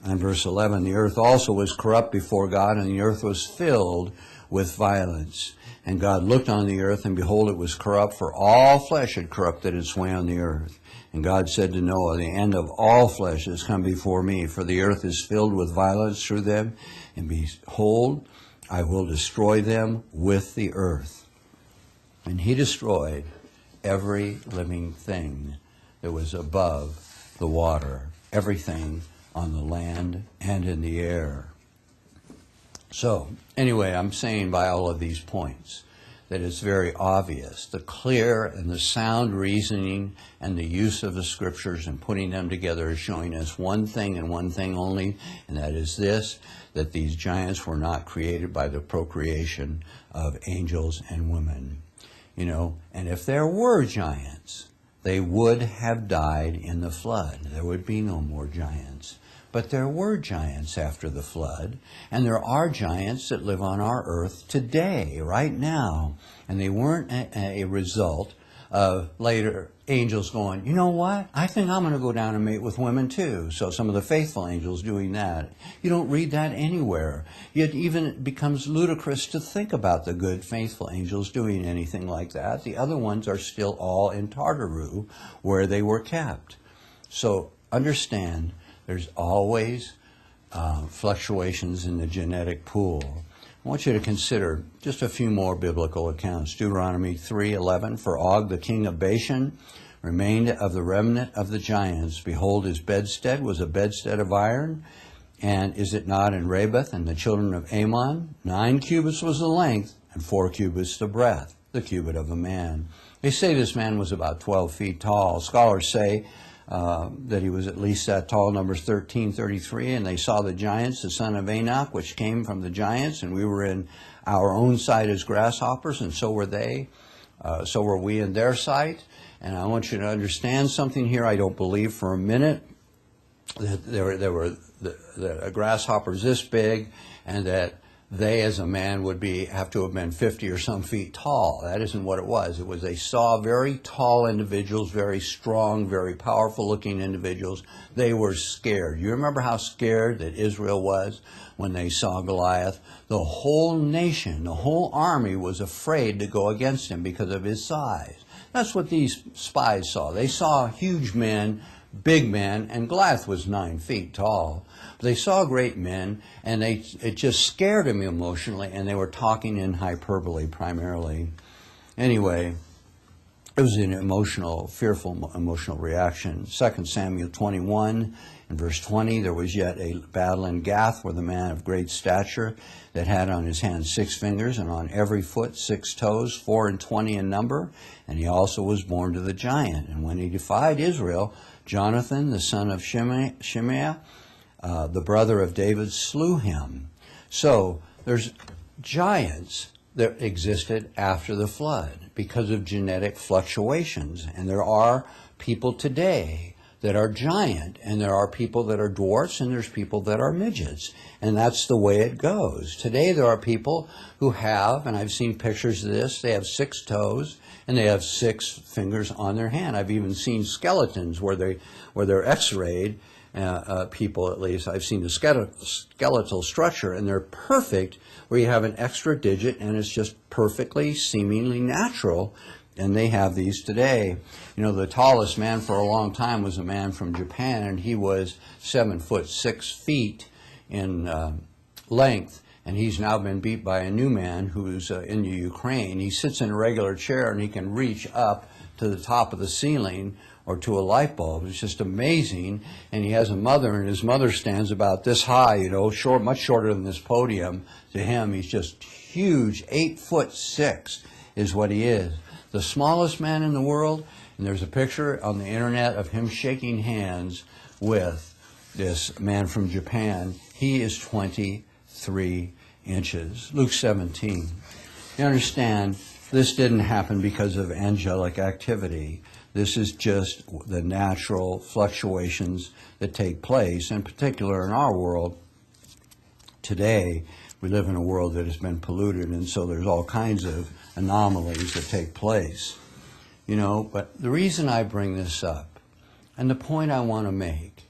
and verse 11, the earth also was corrupt before God, and the earth was filled with violence. And God looked on the earth, and behold, it was corrupt, for all flesh had corrupted its way on the earth. And God said to Noah, the end of all flesh has come before me, for the earth is filled with violence through them, and behold, I will destroy them with the earth. And he destroyed every living thing that was above the water, everything on the land and in the air. So, anyway, I'm saying by all of these points that it's very obvious. The clear and the sound reasoning and the use of the scriptures and putting them together is showing us one thing and one thing only, and that is this, that these giants were not created by the procreation of angels and women. And if there were giants, they would have died in the flood. There would be no more giants. But there were giants after the flood, and there are giants that live on our earth today, right now. And they weren't a result of later angels going, you know what? I think I'm going to go down and mate with women too. So some of the faithful angels doing that. You don't read that anywhere. Yet even it becomes ludicrous to think about the good, faithful angels doing anything like that. The other ones are still all in Tartaru, where they were kept. So understand, there's always fluctuations in the genetic pool. I want you to consider just a few more biblical accounts. Deuteronomy 3:11, for Og, the king of Bashan, remained of the remnant of the giants. Behold, his bedstead was a bedstead of iron, and is it not in Rabbith? And the children of Ammon, 9 cubits was the length, and 4 cubits the breadth, the cubit of a man. They say this man was about 12 feet tall. Scholars say that he was at least that tall, Numbers 13:33, and they saw the giants, the son of Anak, which came from the giants, and we were in our own sight as grasshoppers, and so were they. So were we in their sight. And I want you to understand something here. I don't believe for a minute that there were grasshoppers this big, and that they as a man would have to have been 50 or some feet tall. That isn't what it was. It was they saw very tall individuals, very strong, very powerful looking individuals. They were scared. You remember how scared that Israel was when they saw Goliath? The whole nation, the whole army was afraid to go against him because of his size. That's what these spies saw. They saw huge men, big men, and Goliath was 9 feet tall. They saw great men, and it just scared them emotionally, and they were talking in hyperbole primarily. Anyway, it was an fearful emotional reaction. 2 Samuel 21 and verse 20, there was yet a battle in Gath with a man of great stature that had on his hand 6 fingers, and on every foot 6 toes, 24 in number, and he also was born to the giant. And when he defied Israel, Jonathan, the son of Shimei, the brother of David, slew him. So there's giants that existed after the flood because of genetic fluctuations. And there are people today that are giant, and there are people that are dwarfs, and there's people that are midgets. And that's the way it goes. Today there are people who have, and I've seen pictures of this, they have 6 toes, and they have 6 fingers on their hand. I've even seen skeletons where they're x-rayed, people at least. I've seen the skeletal structure, and they're perfect, where you have an extra digit, and it's just perfectly, seemingly natural. And they have these today. The tallest man for a long time was a man from Japan, and he was 7 foot 6 feet in length. And he's now been beat by a new man who's in the Ukraine. He sits in a regular chair, and he can reach up to the top of the ceiling or to a light bulb. It's just amazing. And he has a mother, and his mother stands about this high, much shorter than this podium. To him, he's just huge, 8 foot 6. is what he is. The smallest man in the world, and there's a picture on the internet of him shaking hands with this man from Japan. He is 23 inches. Luke 17. You understand, this didn't happen because of angelic activity. This is just the natural fluctuations that take place, in particular in our world. Today, we live in a world that has been polluted, and so there's all kinds of anomalies that take place. You know, but the reason I bring this up, and the point I want to make,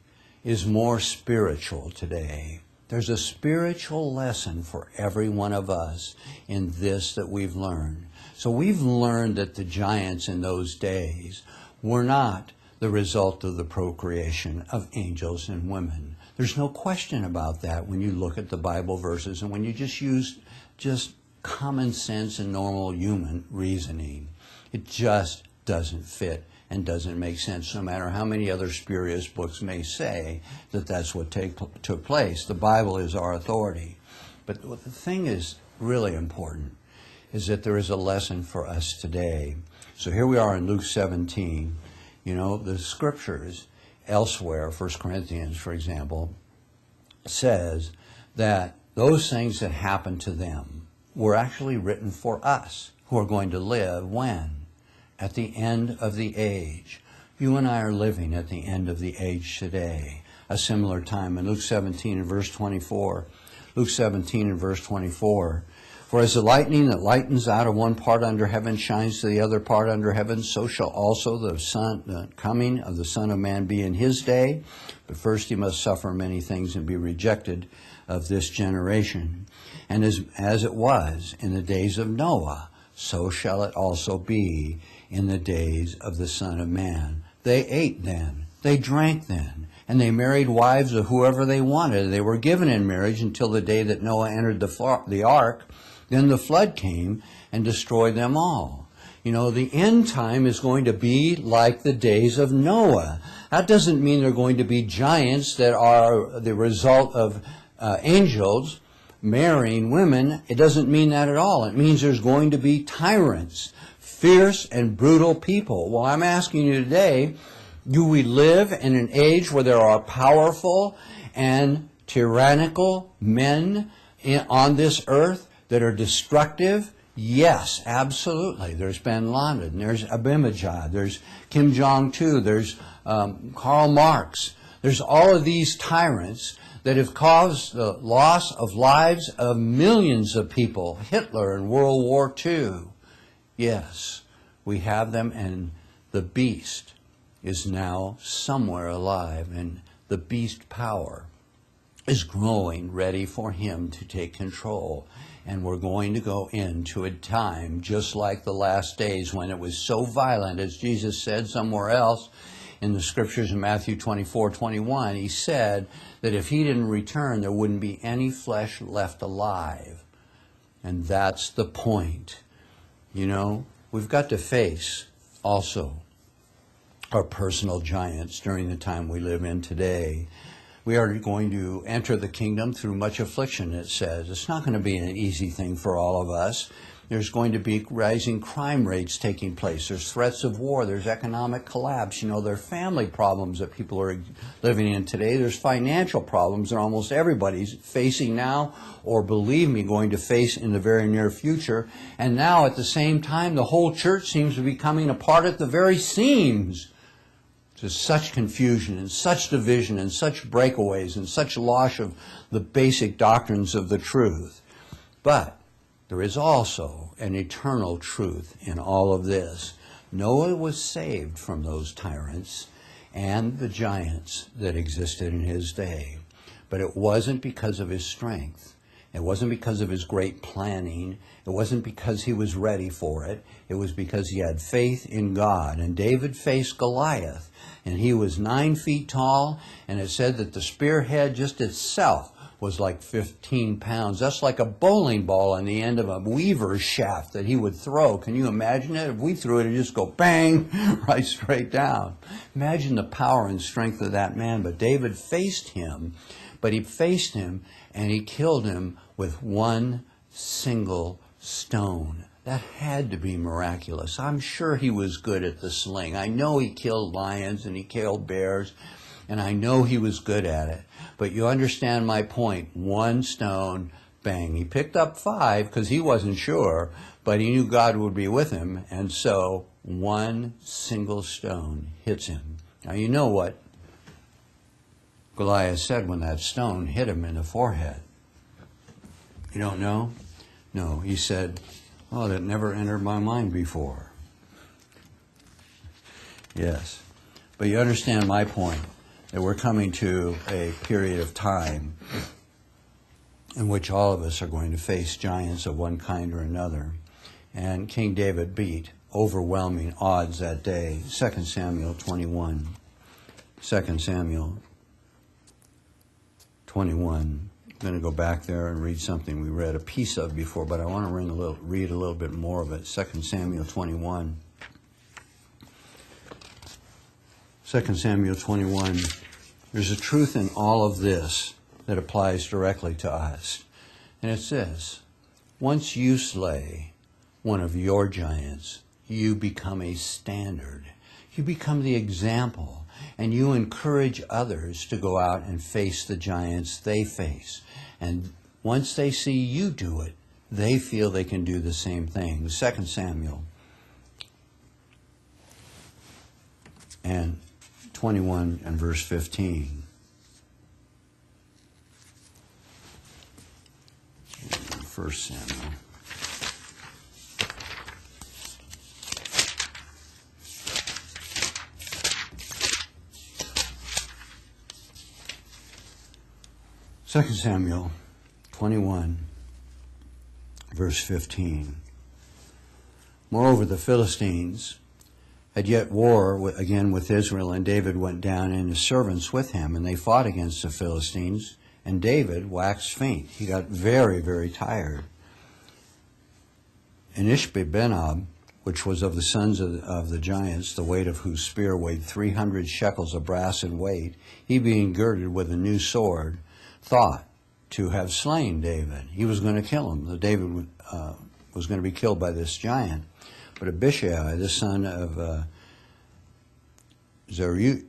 is more spiritual today. There's a spiritual lesson for every one of us in this that we've learned. So we've learned that the giants in those days were not the result of the procreation of angels and women. There's no question about that when you look at the Bible verses and when you just use just common sense and normal human reasoning. It just doesn't fit and doesn't make sense, no matter how many other spurious books may say that that's what took place. The Bible is our authority. But the thing is really important is that there is a lesson for us today. So here we are in Luke 17. You know, the scriptures elsewhere, 1 Corinthians, for example, says that those things that happened to them were actually written for us who are going to live when? At the end of the age. You and I are living at the end of the age today, a similar time. In Luke 17 and verse 24, Luke 17 and verse 24, for as the lightning that lightens out of one part under heaven shines to the other part under heaven, so shall also the coming of the Son of Man be in his day. But first he must suffer many things and be rejected of this generation. And as it was in the days of Noah, so shall it also be in the days of the Son of Man. They ate then, they drank then, and they married wives of whoever they wanted. They were given in marriage until the day that Noah entered the ark. Then the flood came and destroyed them all. You know, the end time is going to be like the days of Noah. That doesn't mean they're going to be giants that are the result of angels marrying women. It doesn't mean that at all. It means there's going to be tyrants, fierce and brutal people. Well, I'm asking you today, do we live in an age where there are powerful and tyrannical men on this earth that are destructive? Yes, absolutely. There's bin Laden, there's Abimajad, there's Kim Jong-il, there's Karl Marx. There's all of these tyrants that have caused the loss of lives of millions of people. Hitler in World War II. Yes, we have them, and the beast is now somewhere alive, and the beast power is growing, ready for him to take control. And we're going to go into a time just like the last days when it was so violent, as Jesus said somewhere else in the scriptures in Matthew 24:21. He said that if he didn't return, there wouldn't be any flesh left alive. And that's the point. You know, we've got to face also our personal giants during the time we live in today. We are going to enter the kingdom through much affliction, it says. It's not going to be an easy thing for all of us. There's going to be rising crime rates taking place. There's threats of war. There's economic collapse. You know, there are family problems that people are living in today. There's financial problems that almost everybody's facing now, or believe me, going to face in the very near future. And now, at the same time, the whole church seems to be coming apart at the very seams. There's such confusion and such division and such breakaways and such loss of the basic doctrines of the truth. But there is also an eternal truth in all of this. Noah was saved from those tyrants and the giants that existed in his day. But it wasn't because of his strength. It wasn't because of his great planning. It wasn't because he was ready for it. It was because he had faith in God. And David faced Goliath. And he was 9 feet tall, and it said that the spearhead just itself was like 15 pounds. That's like a bowling ball on the end of a weaver's shaft that he would throw. Can you imagine it? If we threw it, it'd just go bang, right straight down. Imagine the power and strength of that man. But David faced him, and he killed him with one single stone. That had to be miraculous. I'm sure he was good at the sling. I know he killed lions and he killed bears, and I know he was good at it. But you understand my point. One stone, bang. He picked up 5 because he wasn't sure, but he knew God would be with him, and so one single stone hits him. Now you know what Goliath said when that stone hit him in the forehead. You don't know? No, he said, "Oh, that never entered my mind before." Yes. But you understand my point, that we're coming to a period of time in which all of us are going to face giants of one kind or another. And King David beat overwhelming odds that day. 2 Samuel 21. 2 Samuel 21. I'm going to go back there and read something we read a piece of before, but I want to read a little bit more of it. 2 Samuel 21. 2 Samuel 21. There's a truth in all of this that applies directly to us. And it's this. Once you slay one of your giants, you become a standard. You become the example, and you encourage others to go out and face the giants they face. And once they see you do it, they feel they can do the same thing. 2 Samuel and 21 and verse 15. 1 Samuel. Second Samuel 21, verse 15. Moreover, the Philistines had yet war again with Israel, and David went down and his servants with him, and they fought against the Philistines, and David waxed faint. He got very, very tired. And Ishbi-Benob, which was of the sons of the giants, the weight of whose spear weighed 300 shekels of brass in weight, he being girded with a new sword, thought to have slain David. He was going to kill him. David was going to be killed by this giant. But Abishai, the son of Zeruiah,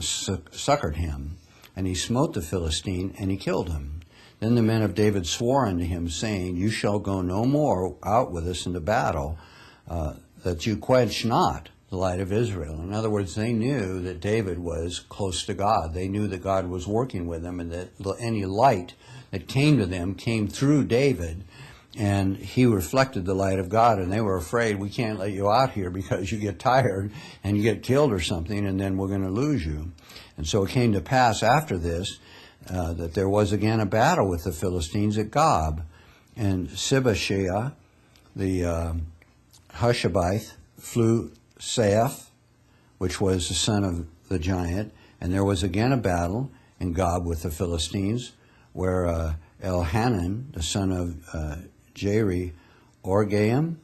succored him, and he smote the Philistine, and he killed him. Then the men of David swore unto him, saying, You shall go no more out with us into battle, that you quench not the light of Israel. In other words, they knew that David was close to God. They knew that God was working with them, and that any light that came to them came through David, and he reflected the light of God, and they were afraid, we can't let you out here because you get tired and you get killed or something, and then we're going to lose you. And so it came to pass after this that there was again a battle with the Philistines at Gob, and Sibashai, the Hushabite, slew Saph, which was the son of the giant, and there was again a battle in Gob with the Philistines, where Elhanan, the son of Jeri, Orgaim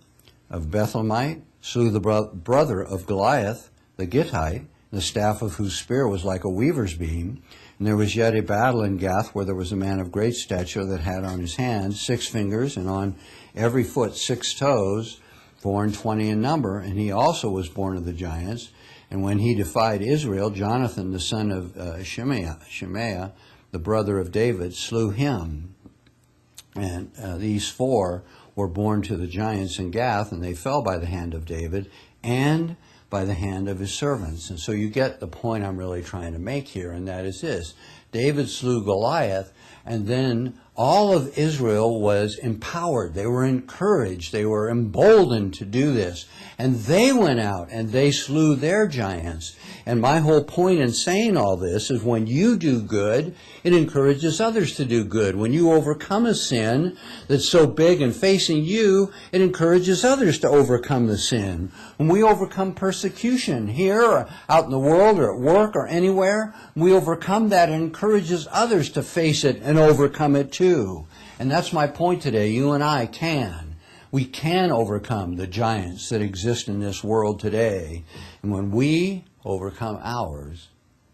of Bethlehemite, slew the brother of Goliath, the Gittite, the staff of whose spear was like a weaver's beam. And there was yet a battle in Gath, where there was a man of great stature that had on his hands 6 fingers, and on every foot 6 toes, born 20 in number, and he also was born of the giants. And when he defied Israel, Jonathan, the son of Shimea, the brother of David, slew him. And these 4 were born to the giants in Gath, and they fell by the hand of David and by the hand of his servants. And so you get the point I'm really trying to make here, and that is this. David slew Goliath, and then all of Israel was empowered. They were encouraged. They were emboldened to do this. And they went out and they slew their giants. And my whole point in saying all this is when you do good, it encourages others to do good. When you overcome a sin that's so big and facing you, it encourages others to overcome the sin. When we overcome persecution here or out in the world or at work or anywhere, we overcome that and encourages others to face it and overcome it too. And that's my point today. You and I can. We can overcome the giants that exist in this world today. And when we overcome ours,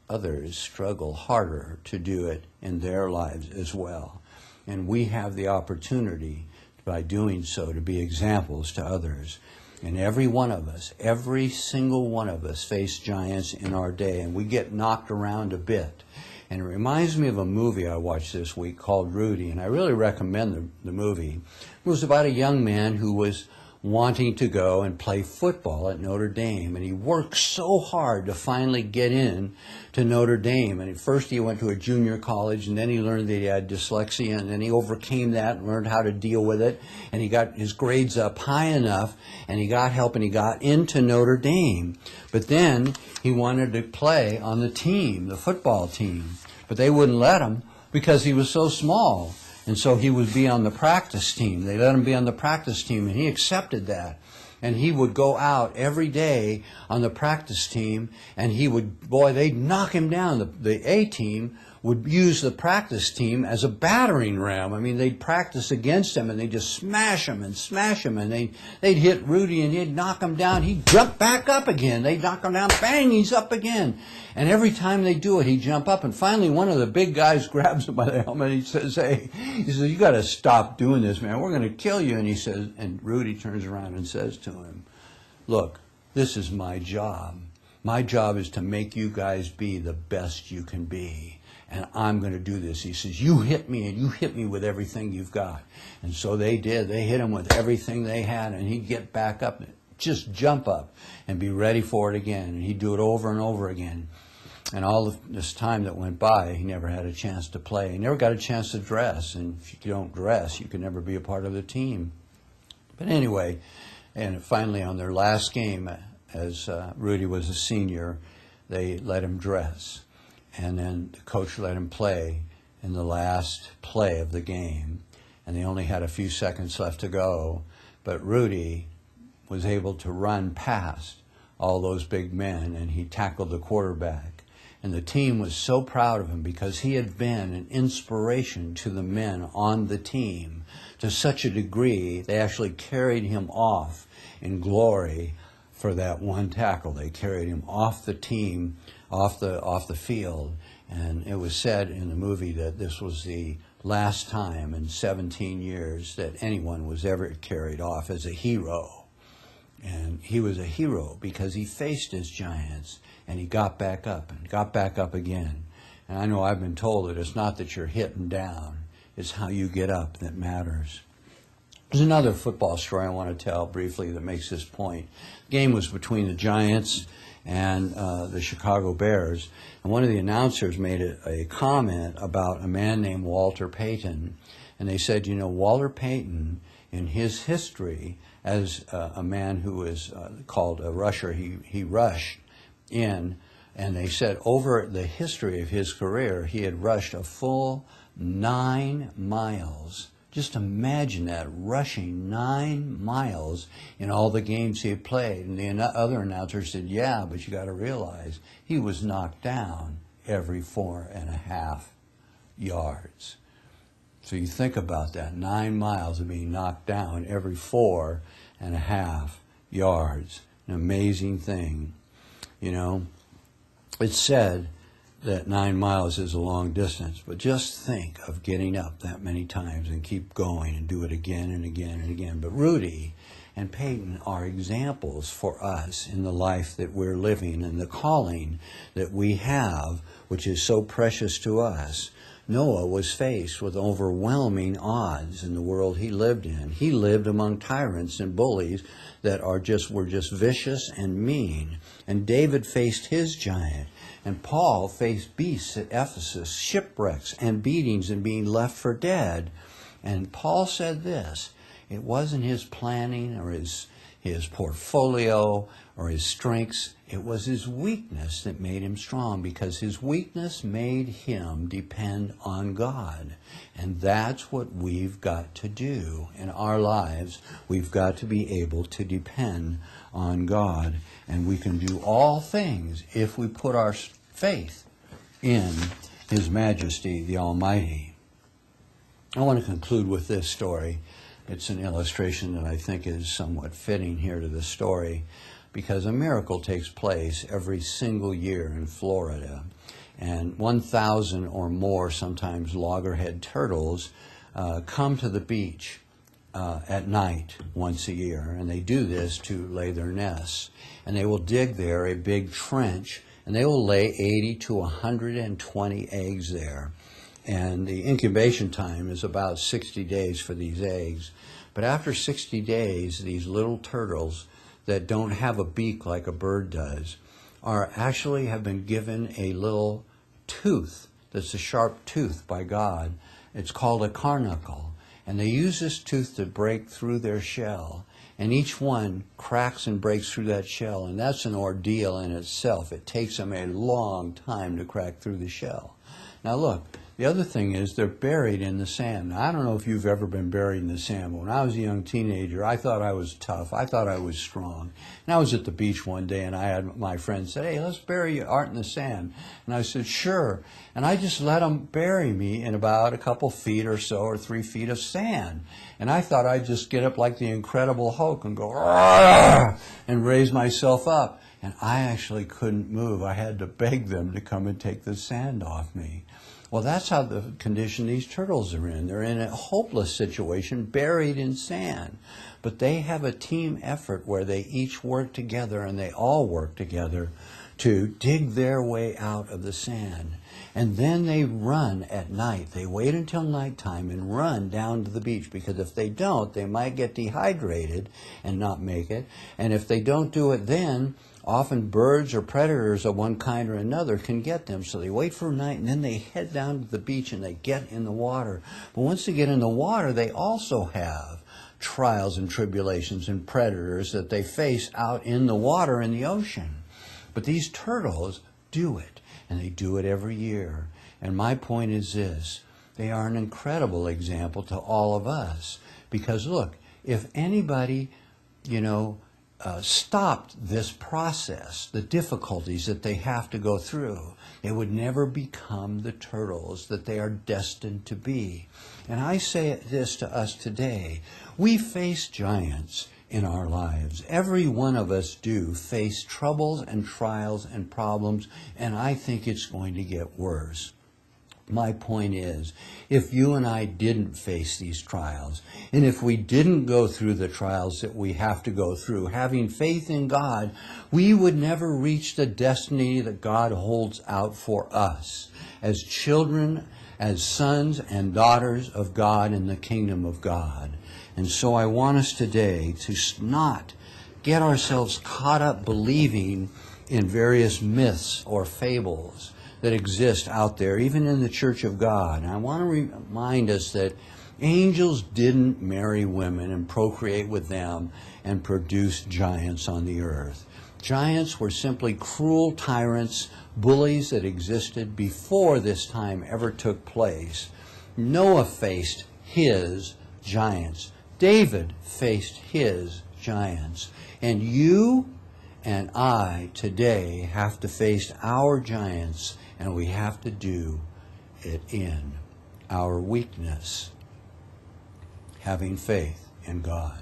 others struggle harder to do it in their lives as well. And we have the opportunity by doing so to be examples to others. And every one of us, every single one of us face giants in our day, and we get knocked around a bit. And it reminds me of a movie I watched this week called Rudy, and I really recommend the movie. It was about a young man who was wanting to go and play football at Notre Dame, and he worked so hard to finally get in to Notre Dame. And at first he went to a junior college, and then he learned that he had dyslexia, and then he overcame that and learned how to deal with it, and he got his grades up high enough, and he got help, and he got into Notre Dame. But then he wanted to play on the team, the football team, but they wouldn't let him because he was so small. And so he would be on the practice team. They let him be on the practice team, and he accepted that. And he would go out every day on the practice team, and he would, boy, they'd knock him down. The A team would use the practice team as a battering ram. I mean, they'd practice against him, and they'd just smash him, and they'd hit Rudy, and they'd knock him down. He'd jump back up again. They'd knock him down, bang, he's up again. And every time they do it, he'd jump up, and finally one of the big guys grabs him by the helmet, and he says, hey, you got to stop doing this, man. We're going to kill you. And he says, and Rudy turns around and says to him, look, this is my job. My job is to make you guys be the best you can be. And I'm going to do this. He says, you hit me, and you hit me with everything you've got. And so they did. They hit him with everything they had, and he'd get back up, just jump up and be ready for it again. And he'd do it over and over again. And all of this time that went by, he never had a chance to play. He never got a chance to dress. And if you don't dress, you can never be a part of the team. But anyway, and finally on their last game, as Rudy was a senior, they let him dress. And then the coach let him play in the last play of the game. And they only had a few seconds left to go. But Rudy was able to run past all those big men, and he tackled the quarterback. And the team was so proud of him because he had been an inspiration to the men on the team to such a degree they actually carried him off in glory for that one tackle. They carried him off the team, off the field. And it was said in the movie that this was the last time in 17 years that anyone was ever carried off as a hero. And he was a hero because he faced his giants, and he got back up and got back up again. And I know I've been told that it's not that you're hitting down, it's how you get up that matters. There's another football story I want to tell briefly that makes this point. The game was between the Giants and the Chicago Bears. And one of the announcers made a comment about a man named Walter Payton. And they said, you know, Walter Payton, in his history as a man who was called a rusher, he rushed in, and they said over the history of his career, he had rushed a full 9 miles. Just imagine that, rushing 9 miles in all the games he had played. And the other announcer said, yeah, but you got to realize he was knocked down every 4.5 yards. So you think about that, 9 miles of being knocked down every 4.5 yards. An amazing thing. You know, it's said that 9 miles is a long distance, but just think of getting up that many times and keep going and do it again and again and again. But Rudy and Peyton are examples for us in the life that we're living and the calling that we have, which is so precious to us. Noah was faced with overwhelming odds in the world he lived in. He lived among tyrants and bullies that were just vicious and mean. And David faced his giant. And Paul faced beasts at Ephesus, shipwrecks and beatings and being left for dead. And Paul said this, it wasn't his planning or his portfolio or his strengths. It was his weakness that made him strong, because his weakness made him depend on God. And that's what we've got to do in our lives. We've got to be able to depend on God. And we can do all things if we put our faith in His Majesty, the Almighty. I want to conclude with this story. It's an illustration that I think is somewhat fitting here to the story, because a miracle takes place every single year in Florida. And 1,000 or more, sometimes loggerhead turtles, come to the beach at night once a year, and they do this to lay their nests. And they will dig there a big trench, and they will lay 80 to 120 eggs there. And the incubation time is about 60 days for these eggs. But after 60 days, these little turtles that don't have a beak like a bird does actually have been given a little tooth that's a sharp tooth by God. It's called a carnacle. And they use this tooth to break through their shell. And each one cracks and breaks through that shell. And that's an ordeal in itself. It takes them a long time to crack through the shell. Now look, the other thing is they're buried in the sand. Now, I don't know if you've ever been buried in the sand, but when I was a young teenager, I thought I was tough. I thought I was strong. And I was at the beach one day, and I had my friend say, "Hey, let's bury Art in the sand." And I said, "Sure." And I just let them bury me in about a couple feet or so, or 3 feet of sand. And I thought I'd just get up like the Incredible Hulk and go, "Argh!" and raise myself up. And I actually couldn't move. I had to beg them to come and take the sand off me. Well, that's how the condition these turtles are in. They're in a hopeless situation, buried in sand. But they have a team effort where they each work together, and they all work together to dig their way out of the sand. And then they run at night. They wait until nighttime and run down to the beach, because if they don't, they might get dehydrated and not make it. And if they don't do it then, often birds or predators of one kind or another can get them. So they wait for night, and then they head down to the beach and they get in the water. But once they get in the water, they also have trials and tribulations and predators that they face out in the water in the ocean. But these turtles do it, and they do it every year. And my point is this: they are an incredible example to all of us. Because look, if anybody, stopped this process, the difficulties that they have to go through, they would never become the turtles that they are destined to be. And I say this to us today: we face giants in our lives. Every one of us do face troubles and trials and problems, and I think it's going to get worse. My point is, if you and I didn't face these trials, and if we didn't go through the trials that we have to go through, having faith in God, we would never reach the destiny that God holds out for us as children, as sons and daughters of God in the kingdom of God. And so I want us today to not get ourselves caught up believing in various myths or fables that exist out there, even in the Church of God. And I want to remind us that angels didn't marry women and procreate with them and produce giants on the earth. Giants were simply cruel tyrants, bullies that existed before this time ever took place. Noah faced his giants. David faced his giants. And you and I today have to face our giants, and we have to do it in our weakness, having faith in God.